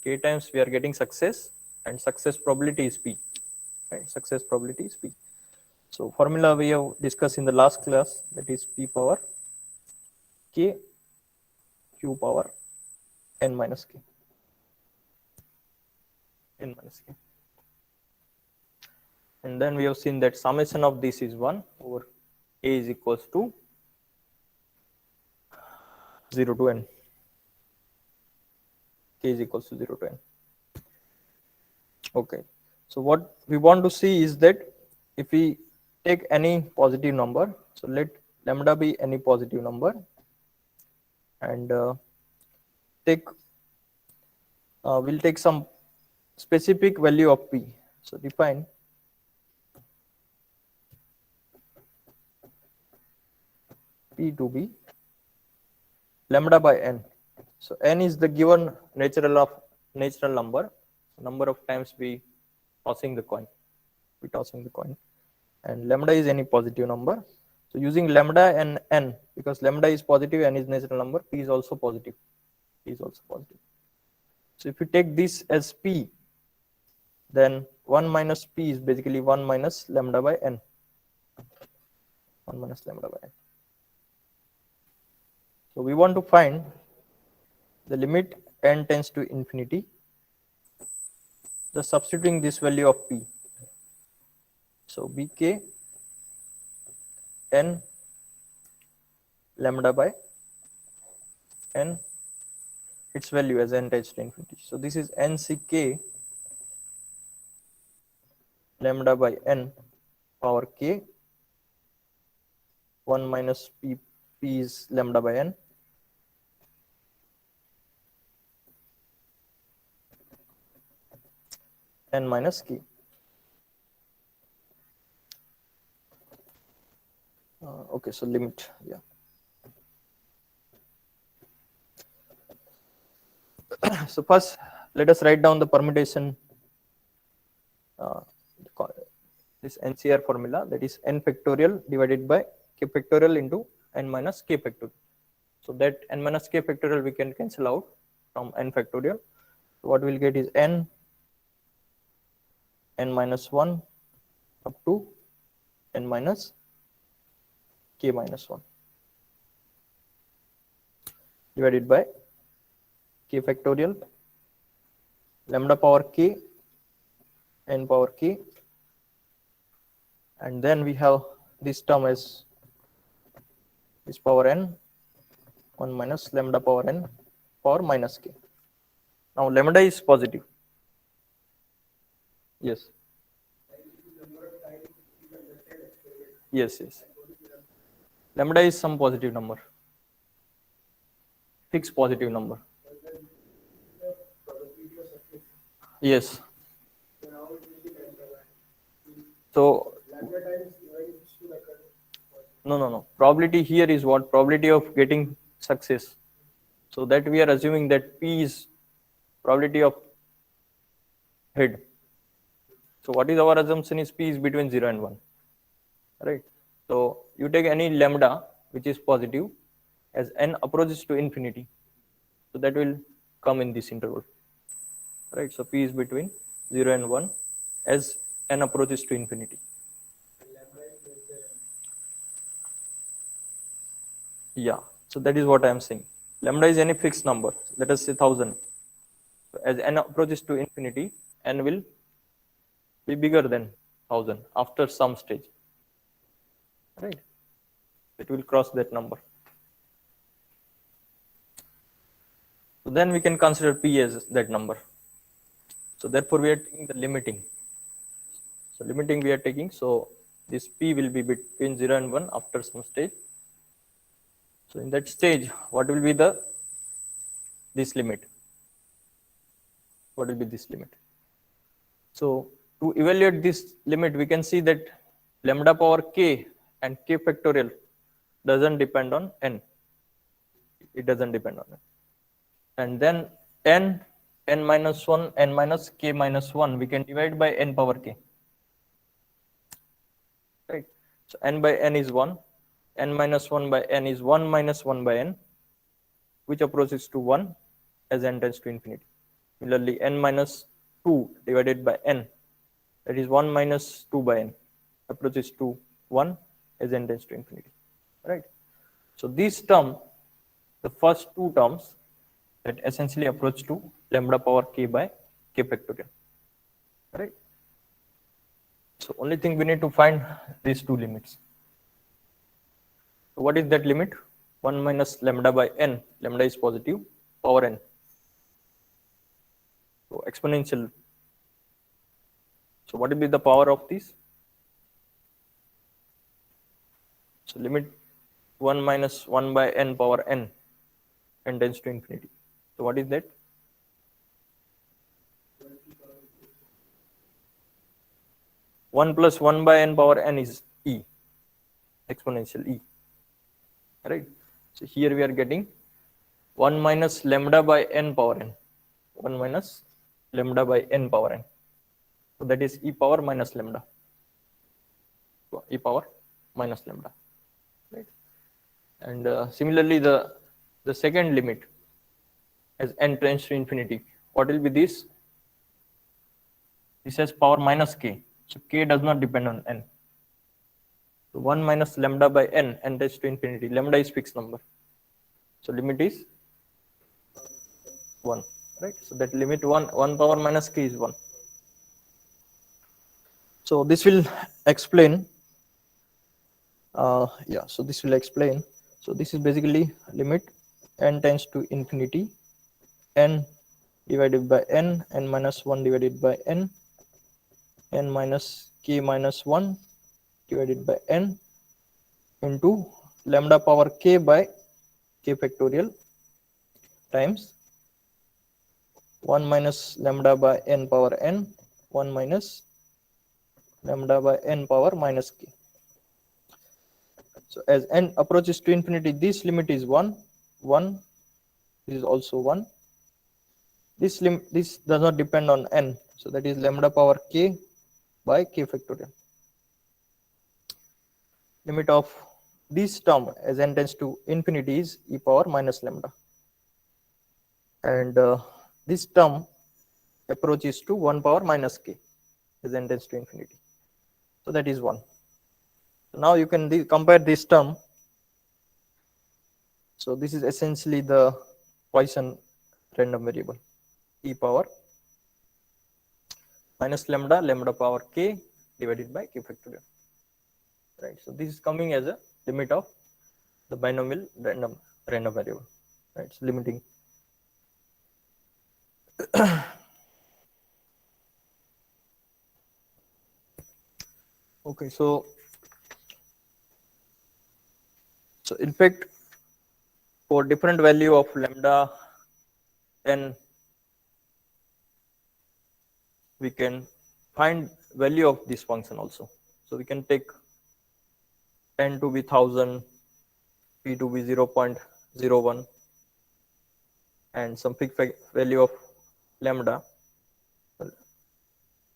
k times we are getting success, and success probability is p. Right? Success probability is p. So formula we have discussed in the last class, that is p power k q power n minus k. And then we have seen that summation of this is 1 over a is equals to 0 to n. K is equals to 0 to n. Okay. So what we want to see is that if we take any positive number, so let lambda be any positive number, and take we'll take some specific value of p. So define p to be lambda by n. So n is the given natural number of times we tossing the coin, and lambda is any positive number. So using lambda and n, because lambda is positive, n is natural number, p is also positive. So if you take this as p, then 1 minus p is basically 1 minus lambda by n. 1 minus lambda by n. So we want to find the limit n tends to infinity, just substituting this value of p. So bk n lambda by n, its value as n tends to infinity. So this is n ck lambda by n power k, 1 minus p is lambda by n, n minus k. Okay, so limit, yeah. So first, let us write down the permutation, this NCR formula, that is n factorial divided by k factorial into n minus k factorial. So that n minus k factorial we can cancel out from n factorial. So what we'll get is n minus 1 up to n minus k minus 1 divided by k factorial lambda power k n power k, and then we have this term as this power n 1 minus lambda power n power minus k. Now lambda is positive. Yes. Yes. Lambda is some positive number, fixed positive number. Yes. So no. Probability here is what? Probability of getting success. So that we are assuming that p is probability of head. So what is our assumption is p is between 0 and 1, right? So you take any lambda which is positive as n approaches to infinity, so that will come in this interval, right? So p is between 0 and 1 as n approaches to infinity. Yeah, so that is what I am saying. Lambda is any fixed number, let us say 1000. So as n approaches to infinity, n will be bigger than 1000 after some stage, right? It will cross that number. So then we can consider p as that number. So therefore we are taking the limiting. So limiting we are taking, so this p will be between 0 and 1 after some stage. So in that stage, what will be this limit? What will be this limit? So to evaluate this limit, we can see that lambda power k and k factorial doesn't depend on n. It doesn't depend on n. And then n minus 1, n minus k minus 1, we can divide by n power k. Right? So n by n is 1, n minus 1 by n is 1 minus 1 by n, which approaches to 1 as n tends to infinity. Similarly, n minus 2 divided by n, that is 1 minus 2 by n, approaches to 1 as n tends to infinity. Right? So these terms, the first two terms, that essentially approach to lambda power k by k factorial. Right? So only thing we need to find these two limits. So what is that limit? 1 minus lambda by n, lambda is positive, power n. So exponential. So what will be the power of this? So limit 1 minus 1 by n power n tends to infinity. So what is that? 1 plus 1 by n power n is e, exponential e, right? So here we are getting 1 minus lambda by n power n, 1 minus lambda by n power n. So that is e power minus lambda, e power minus lambda, right? And similarly, the second limit as n tends to infinity, what will be this? This has power minus k, so k does not depend on n. So 1 minus lambda by n tends to infinity. Lambda is fixed number, so limit is 1, right? So that limit 1 power minus k is 1. So this will explain. So this will explain. So this is basically limit n tends to infinity, n divided by n minus 1 divided by n minus k minus 1 divided by n into lambda power k by k factorial times 1 minus lambda by n power n, 1 minus lambda by n power minus k. So as n approaches to infinity, this limit is 1, 1, this is also 1. This does not depend on n, so that is lambda power k by k factorial. Limit of this term as n tends to infinity is e power minus lambda, and this term approaches to 1 power minus k as n tends to infinity, so that is 1. So now you can compare this term. So this is essentially the Poisson random variable, e power minus lambda, lambda power k divided by k factorial, right? So this is coming as a limit of the binomial random variable, right? So limiting. Okay, so in fact, for different value of lambda n, we can find value of this function also. So we can take n to be 1000, p to be 0.01, and some fixed value of lambda.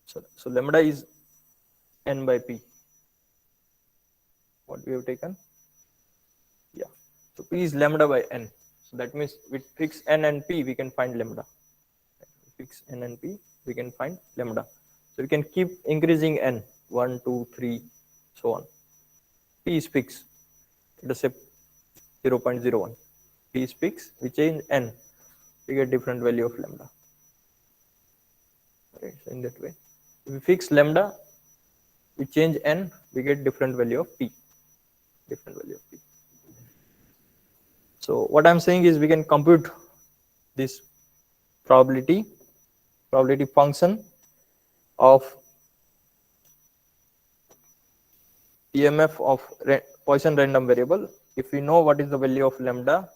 So lambda is n by p. What we have taken? Yeah. So p is lambda by n. So that means with fix n and p, we can find lambda. Fix n and p, we can find lambda. So we can keep increasing n, 1, 2, 3, so on. P is fixed. Let us say 0.01. P is fixed. We change n, we get different value of lambda. Right. So in that way, if we fix lambda, we change n, we get different value of p. Different value of p. So what I'm saying is we can compute this probability function of PMF of Poisson random variable if we know what is the value of lambda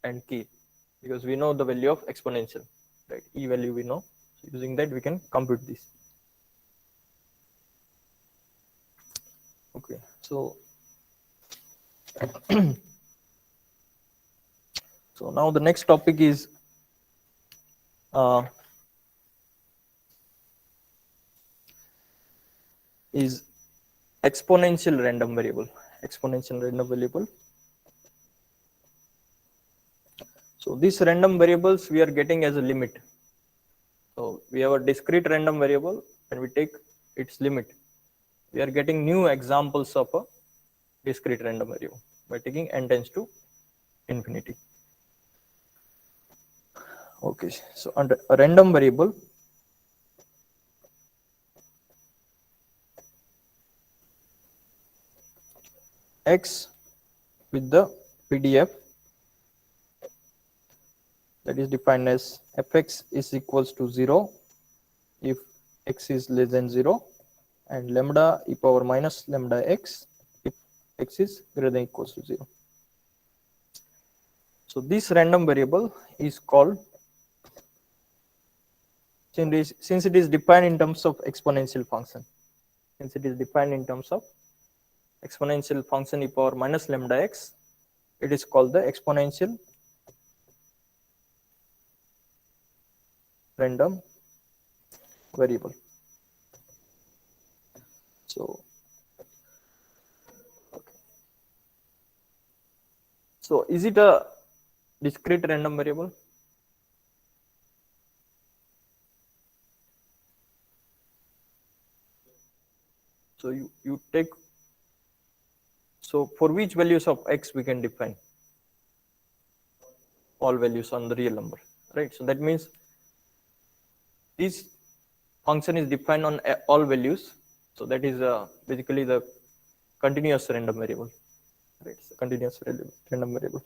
and k, because we know the value of exponential, right? E value we know. So using that we can compute this. Okay, so so now the next topic is exponential random variable. Exponential random variable. So these random variables we are getting as a limit. So we have a discrete random variable and we take its limit. We are getting new examples of a discrete random variable by taking n tends to infinity. Okay, so under a random variable, x with the PDF that is defined as fx is equals to 0 if x is less than 0, and lambda e power minus lambda x if x is greater than equals to 0. So this random variable is called, since it is defined in terms of exponential function, since it is defined in terms of exponential function e power minus lambda x, it is called the exponential random variable. So, okay. So is it a discrete random variable? So you take, so for which values of x we can define all values on the real number, right? So that means this function is defined on all values. So that is basically the continuous random variable, right? It's a continuous random variable.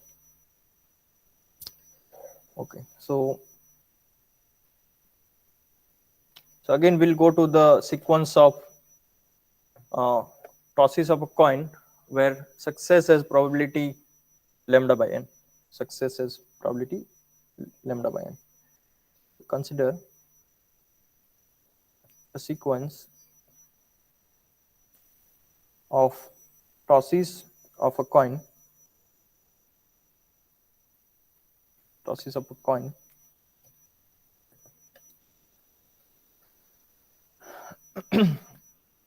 Okay, so again we'll go to the sequence of tosses of a coin where success has probability lambda by n. Success has probability lambda by n. Consider a sequence of tosses of a coin,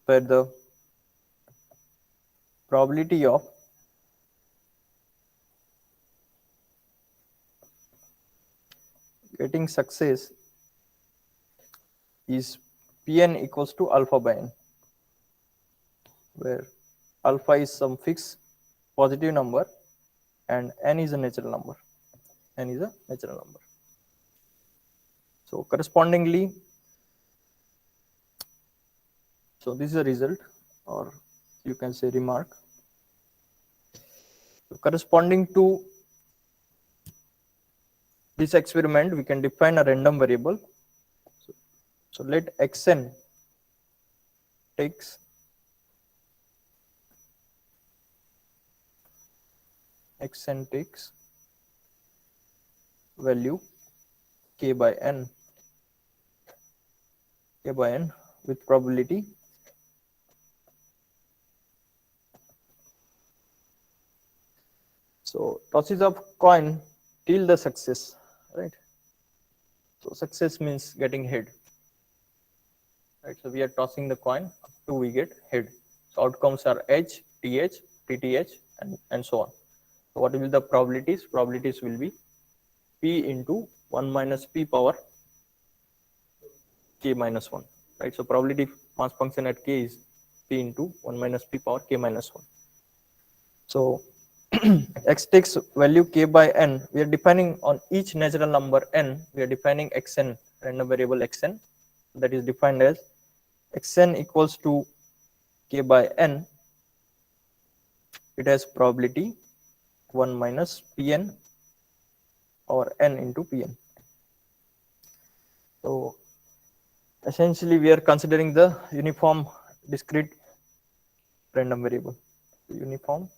where the probability of getting success is Pn equals to alpha by n, where alpha is some fixed positive number and n is a natural number. So correspondingly, so this is a result, or you can say remark. So corresponding to this experiment, we can define a random variable. So let xn takes value k by n with probability so tosses of coin till the success, right? So success means getting head, right? So we are tossing the coin up to we get head. So outcomes are h, th, tth, and so on. So what will be the probabilities? Probabilities will be p into 1 minus p power k minus 1, right? So probability mass function at k is p into 1 minus p power k minus 1. So x takes value k by n. We are defining on each natural number n, we are defining xn, random variable xn, that is defined as xn equals to k by n. It has probability 1 minus pn or n into pn. So essentially we are considering the uniform discrete random variable. Uniform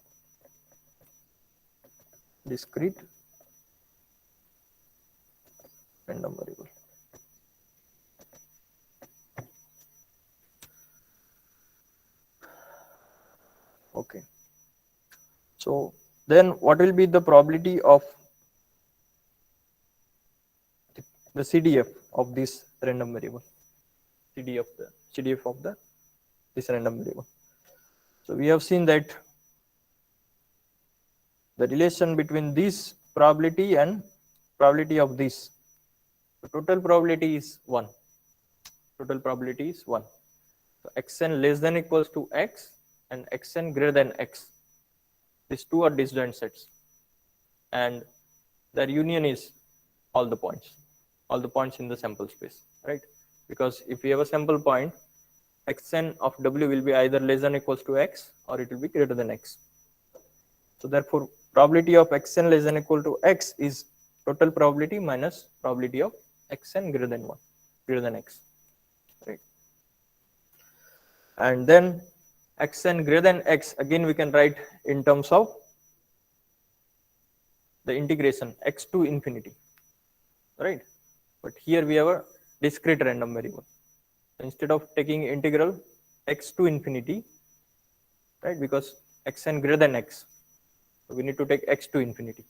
discrete random variable. Okay. So then what will be the probability of the CDF of this random variable? CDF of this random variable. So we have seen that the relation between this probability and probability of this, the total probability is 1. Total probability is 1. So xn less than equals to x and xn greater than x. These two are disjoint sets, and their union is all the points in the sample space, right? Because if we have a sample point, xn of w will be either less than equals to x or it will be greater than x. So therefore, probability of xn less than equal to x is total probability minus probability of xn greater than 1, greater than x, right? And then xn greater than x, again we can write in terms of the integration x to infinity, right? But here we have a discrete random variable. So instead of taking integral, x to infinity, right? Because xn greater than x, so we need to take x to infinity.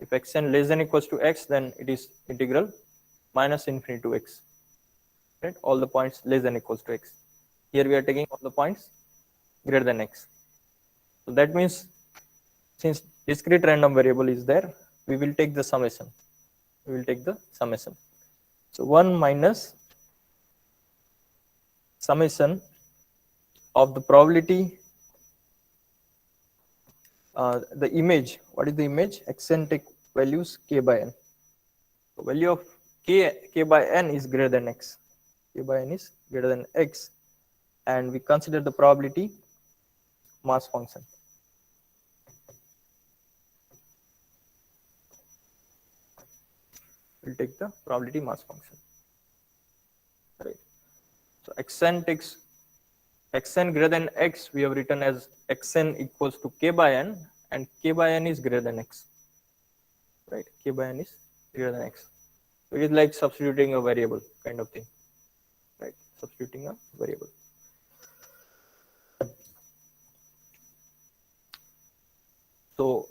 If xn less than equals to x, then it is integral minus infinity to x, right? All the points less than equals to x. Here we are taking all the points greater than x. So that means since discrete random variable is there, we will take the summation. We will take the summation. So 1 minus summation of the probability, the image. What is the image? Xn take values k by n. So value of k by n is greater than x. K by n is greater than x, and we consider the probability mass function. We'll take the probability mass function, right? So xn takes xn greater than x, we have written as xn equals to k by n, and k by n is greater than x, right? K by n is greater than x. So it is like substituting a variable kind of thing, right? Substituting a variable. So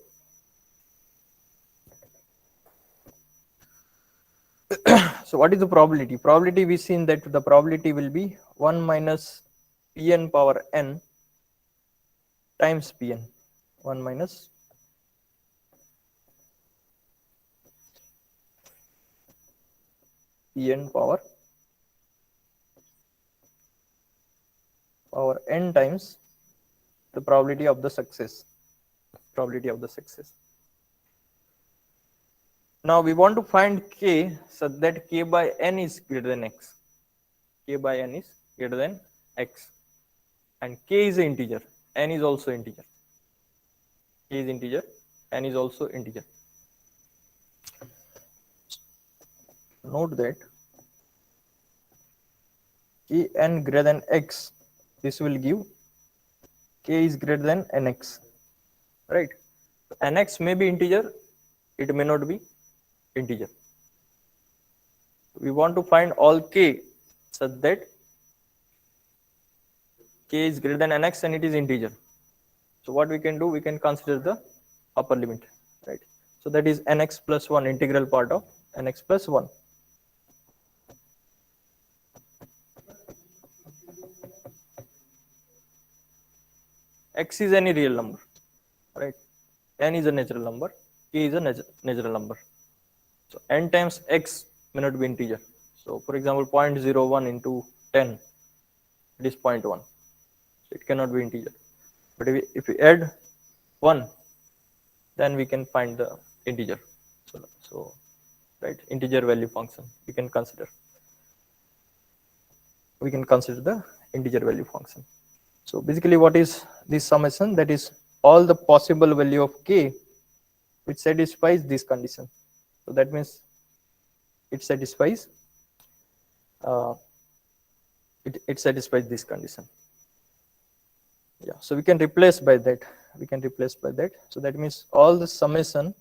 so what is the probability? Probability, we seen that the probability will be 1 minus pn power n times pn. 1 minus pn power n times the probability of the success. Probability of the success. Now we want to find k such that k by n is greater than x. K by n is greater than x, and k is an integer, n is also integer. K is integer, n is also integer. Note that k n greater than x, this will give k is greater than nx, right? Nx may be integer, it may not be integer. We want to find all k such that k is greater than nx and it is integer. So what we can do, we can consider the upper limit, right? So that is nx plus 1, integral part of nx plus 1. X is any real number, right? N is a natural number, k is a natural number. So n times x may not be integer. So for example, 0.01 into 10, it is 0.1. So it cannot be integer. But if we add 1, then we can find the integer. So right, integer value function we can consider. We can consider the integer value function. So basically what is this summation? That is all the possible value of k which satisfies this condition. So that means it satisfies it satisfies this condition. Yeah, so we can replace by that. So that means all the summation,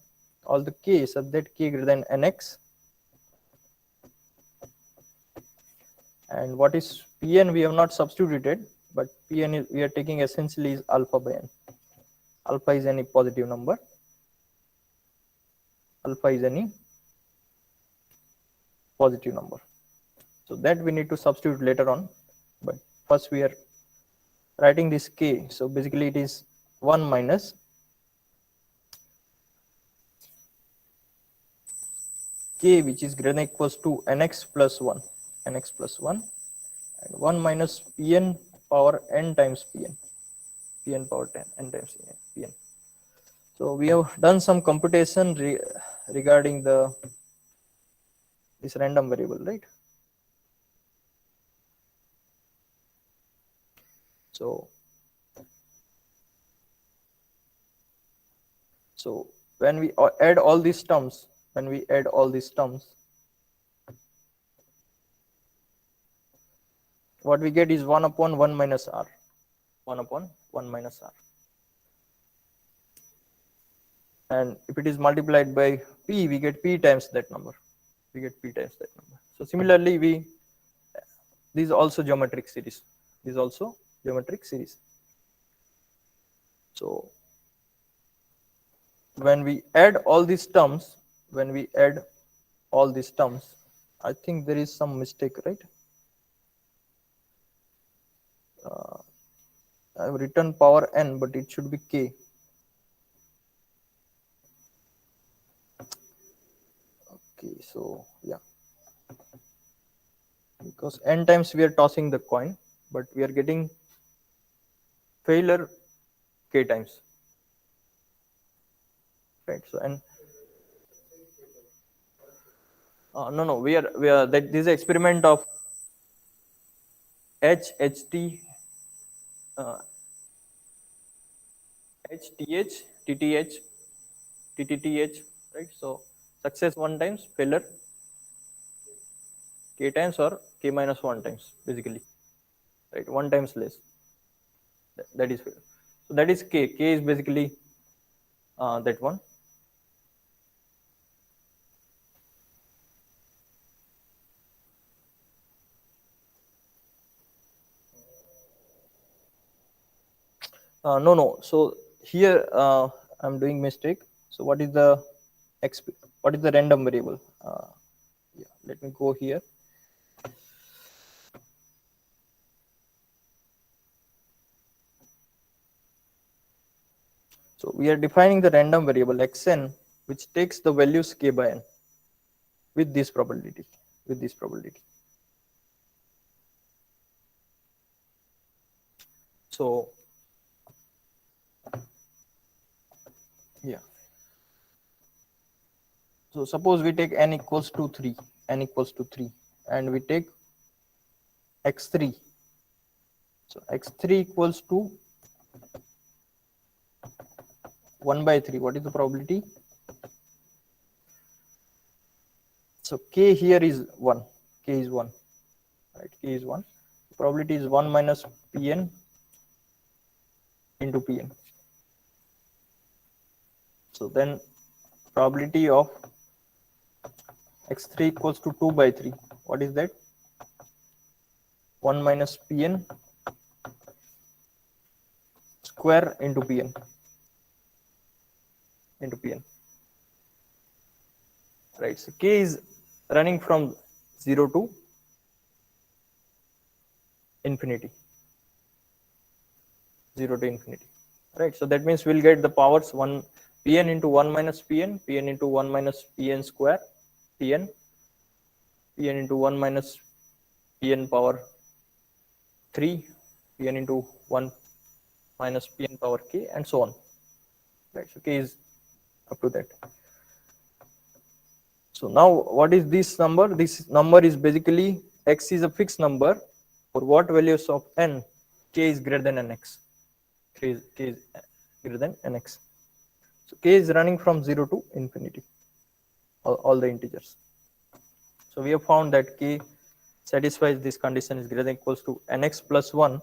all the k such that k greater than nx, and what is pn we have not substituted, but pn is, we are taking essentially is alpha by n. Alpha is any positive number. Alpha is any positive number. So that we need to substitute later on, but first we are writing this k. So basically it is 1 minus k which is greater than equals to nx plus 1, and 1 minus pn power n times pn power 10 n times pn. So we have done some computation regarding this random variable, right? So when we add all these terms, what we get is 1 upon 1 minus r. 1 upon 1 minus r. And if it is multiplied by p, we get p times that number. So similarly, this is also geometric series. geometric series. So when we add all these terms, I think there is some mistake, right? I have written power n, but it should be k. Okay, so yeah, because n times we are tossing the coin, but we are getting failure k times, right? So and no, we are that this is experiment of HHT, uh, HTH, TTH, TTTH, right? So success one times, failure k times or k minus one times, basically, right? One times less. That is failure. So that is k. K is basically that one. No. So here I'm doing mistake. So what is the random variable? Yeah, let me go here. So we are defining the random variable xn, which takes the values k by n with this probability. So yeah. So suppose we take n equals to 3, and we take x3. So x3 equals to 1 by 3. What is the probability? So k here is 1. K is 1. Right? K is 1. Probability is 1 minus Pn into Pn. So then probability of x3 equals to 2 by 3. What is that? 1 minus Pn square into Pn. Right. So k is running from 0 to infinity. Right. So that means we'll get the powers 1 Pn into 1 minus Pn, Pn into 1 minus Pn square, Pn into 1 minus Pn power 3, Pn into 1 minus Pn power k, and so on. Right. So k is up to that. So now what is this number? This number is basically x is a fixed number for what values of n k is greater than nx. K is greater than nx. So k is running from 0 to infinity, all the integers. So we have found that k satisfies this condition is greater than equals to nx plus 1.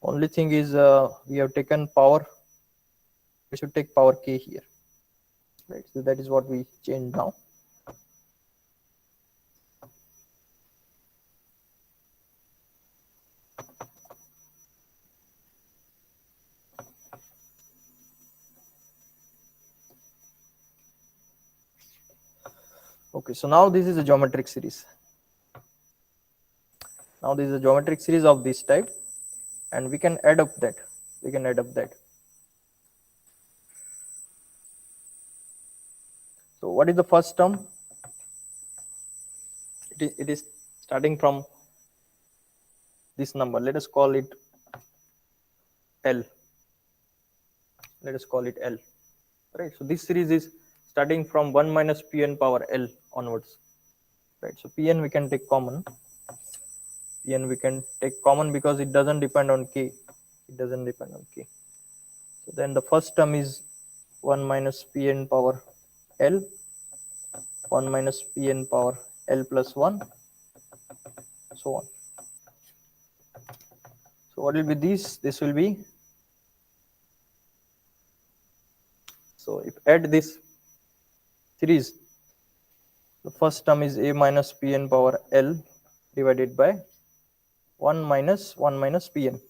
Only thing is we have taken power. We should take power k here. Right. So that is what we change now. Okay, so now this is a geometric series. Now this is a geometric series of this type, and we can add up that. So what is the first term? It is starting from this number. Let us call it L. Right. So this series is starting from 1 minus Pn power L onwards. Right. So Pn we can take common. Because it doesn't depend on k. So then the first term is 1 minus Pn power L, 1 minus Pn power L plus 1, so on. So what will be this? This will be, so if add this series, the first term is a minus Pn power L divided by 1 minus Pn.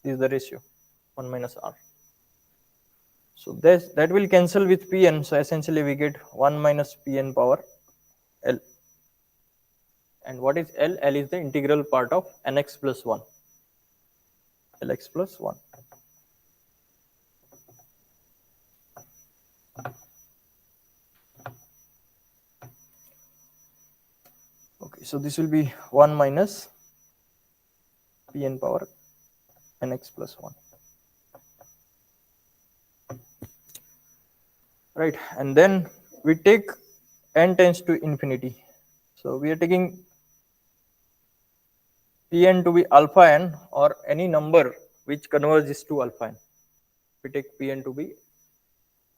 This is the ratio, 1 minus r. So this, that will cancel with Pn. So essentially we get 1 minus Pn power L. And what is L? L is the integral part of nx plus 1. Lx plus 1. Okay, so this will be 1 minus Pn power nx plus 1. Right, and then we take n tends to infinity. So we are taking Pn to be alpha n or any number which converges to alpha n. We take Pn to be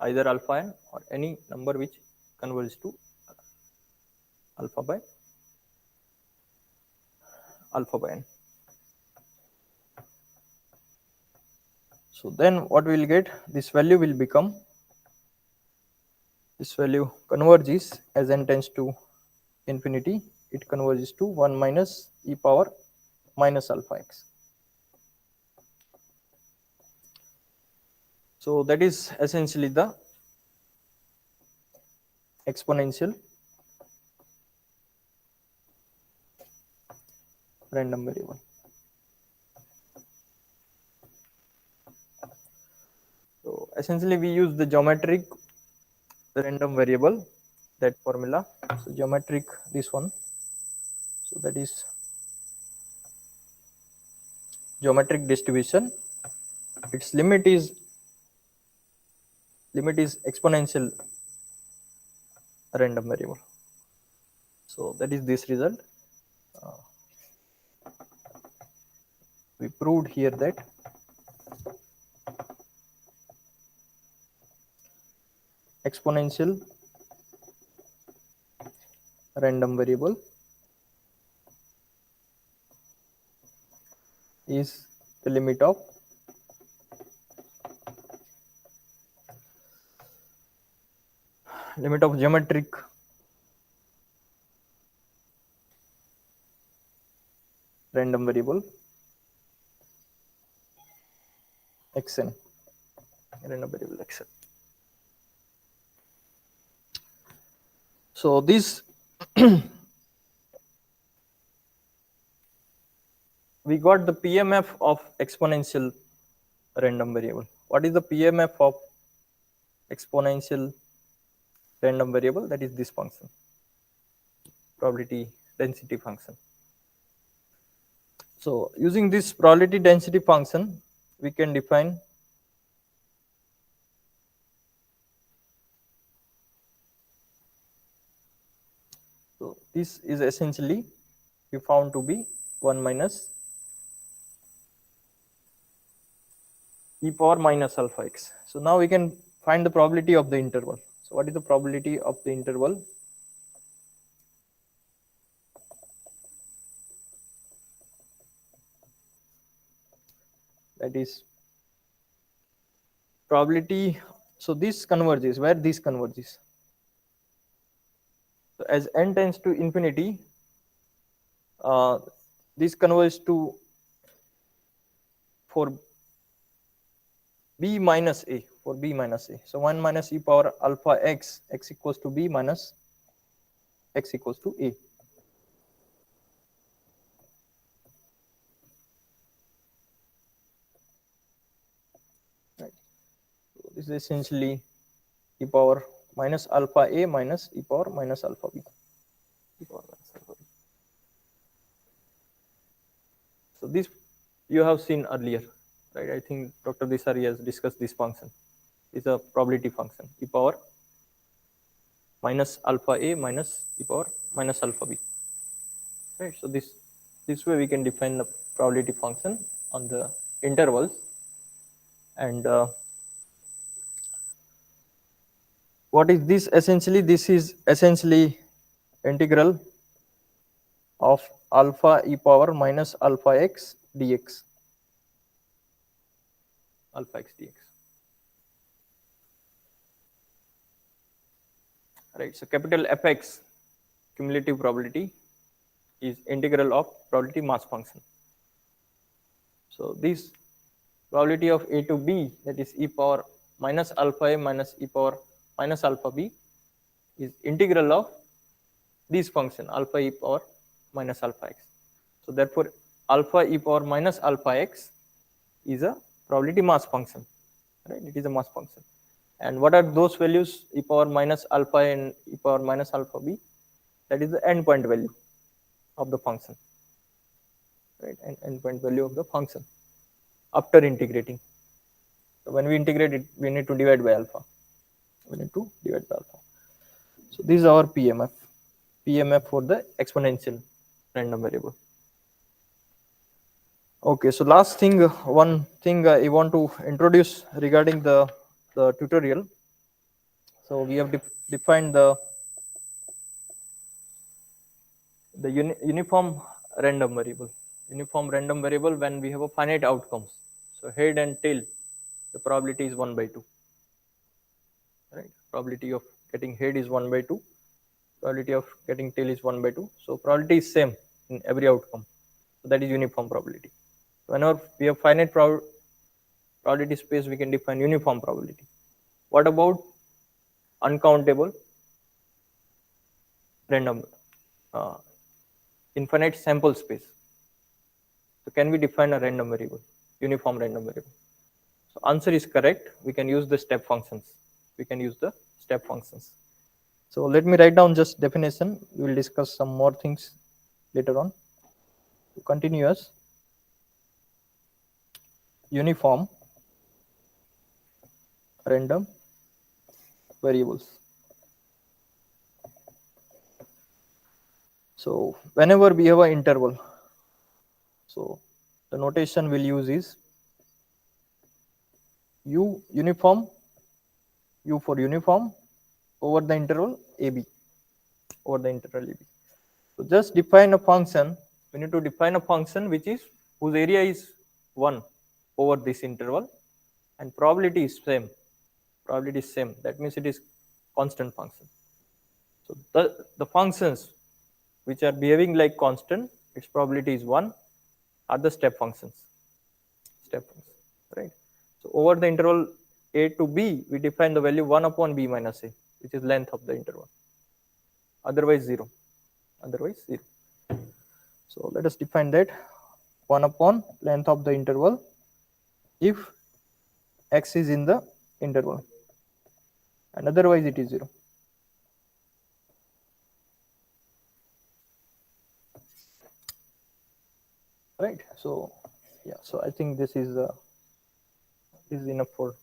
either alpha n or any number which converges to alpha by n. So then what we will get, this value will become, this value converges as n tends to infinity, it converges to 1 minus e power minus alpha x. So that is essentially the exponential random variable. So essentially we use the geometric random variable, that formula. So geometric, this one. So that is geometric distribution. Its limit is exponential random variable. So that is this result. We proved here that exponential random variable is the limit of geometric random variable xn, random variable xn. So this we got the PMF of exponential random variable. What is the PMF of exponential random variable? That is this function, probability density function. So using this probability density function, we can define so this is essentially we found to be 1 minus e power minus alpha x. So now we can find the probability of the interval. So what is the probability of the interval? That is probability. So this converges, where this converges. So as n tends to infinity, this converges to for b minus a, for b minus a. So 1 minus e power alpha x, x equals to b minus x equals to a. Right. So this is essentially e power minus alpha a minus e power minus alpha b. So this you have seen earlier, right? I think Dr. Desari has discussed this function. It's a probability function, e power minus alpha a minus e power minus alpha b. Right. So this way we can define the probability function on the intervals, and what is this essentially? This is essentially integral of alpha e power minus alpha x dx. Alpha x dx. Right. So capital Fx, cumulative probability, is integral of probability mass function. So this probability of a to b, that is e power minus alpha a minus e power minus alpha b, is integral of this function alpha e power minus alpha x. So therefore alpha e power minus alpha x is a probability mass function, right? It is a mass function. And what are those values, e power minus alpha and e power minus alpha b? That is the endpoint value of the function, right? And endpoint value of the function after integrating. So when we integrate it, we need to divide by alpha. We need to divide by alpha. So this is our PMF for the exponential random variable. Okay, so last thing, one thing I want to introduce regarding the tutorial. So we have defined the uniform random variable. Uniform random variable when we have a finite outcomes. So head and tail, the probability is 1/2. Right? Probability of getting head is 1/2. Probability of getting tail is 1/2. So probability is same in every outcome. So that is uniform probability. Whenever we have finite probability space, we can define uniform probability. What about uncountable random infinite sample space? So can we define a random variable, uniform random variable? So answer is correct. We can use the step functions. We can use the step functions. So let me write down just definition. We will discuss some more things later on. To continue as uniform random variables. So whenever we have an interval, so the notation we'll use is U uniform, U for uniform over the interval AB, over the interval AB. So just define a function. We need to define a function whose area is 1 over this interval and probability is same. Probability is same. That means it is constant function. So the functions which are behaving like constant, its probability is 1, are the step functions. Step functions, right? So over the interval a to b, we define the value 1 upon b minus a, which is length of the interval. Otherwise 0. Otherwise 0. So let us define that 1 upon length of the interval if x is in the interval, and otherwise it is 0. Right? So yeah, so I think this is enough for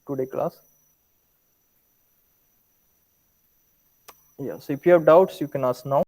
today class. Yeah, so if you have doubts, you can ask now.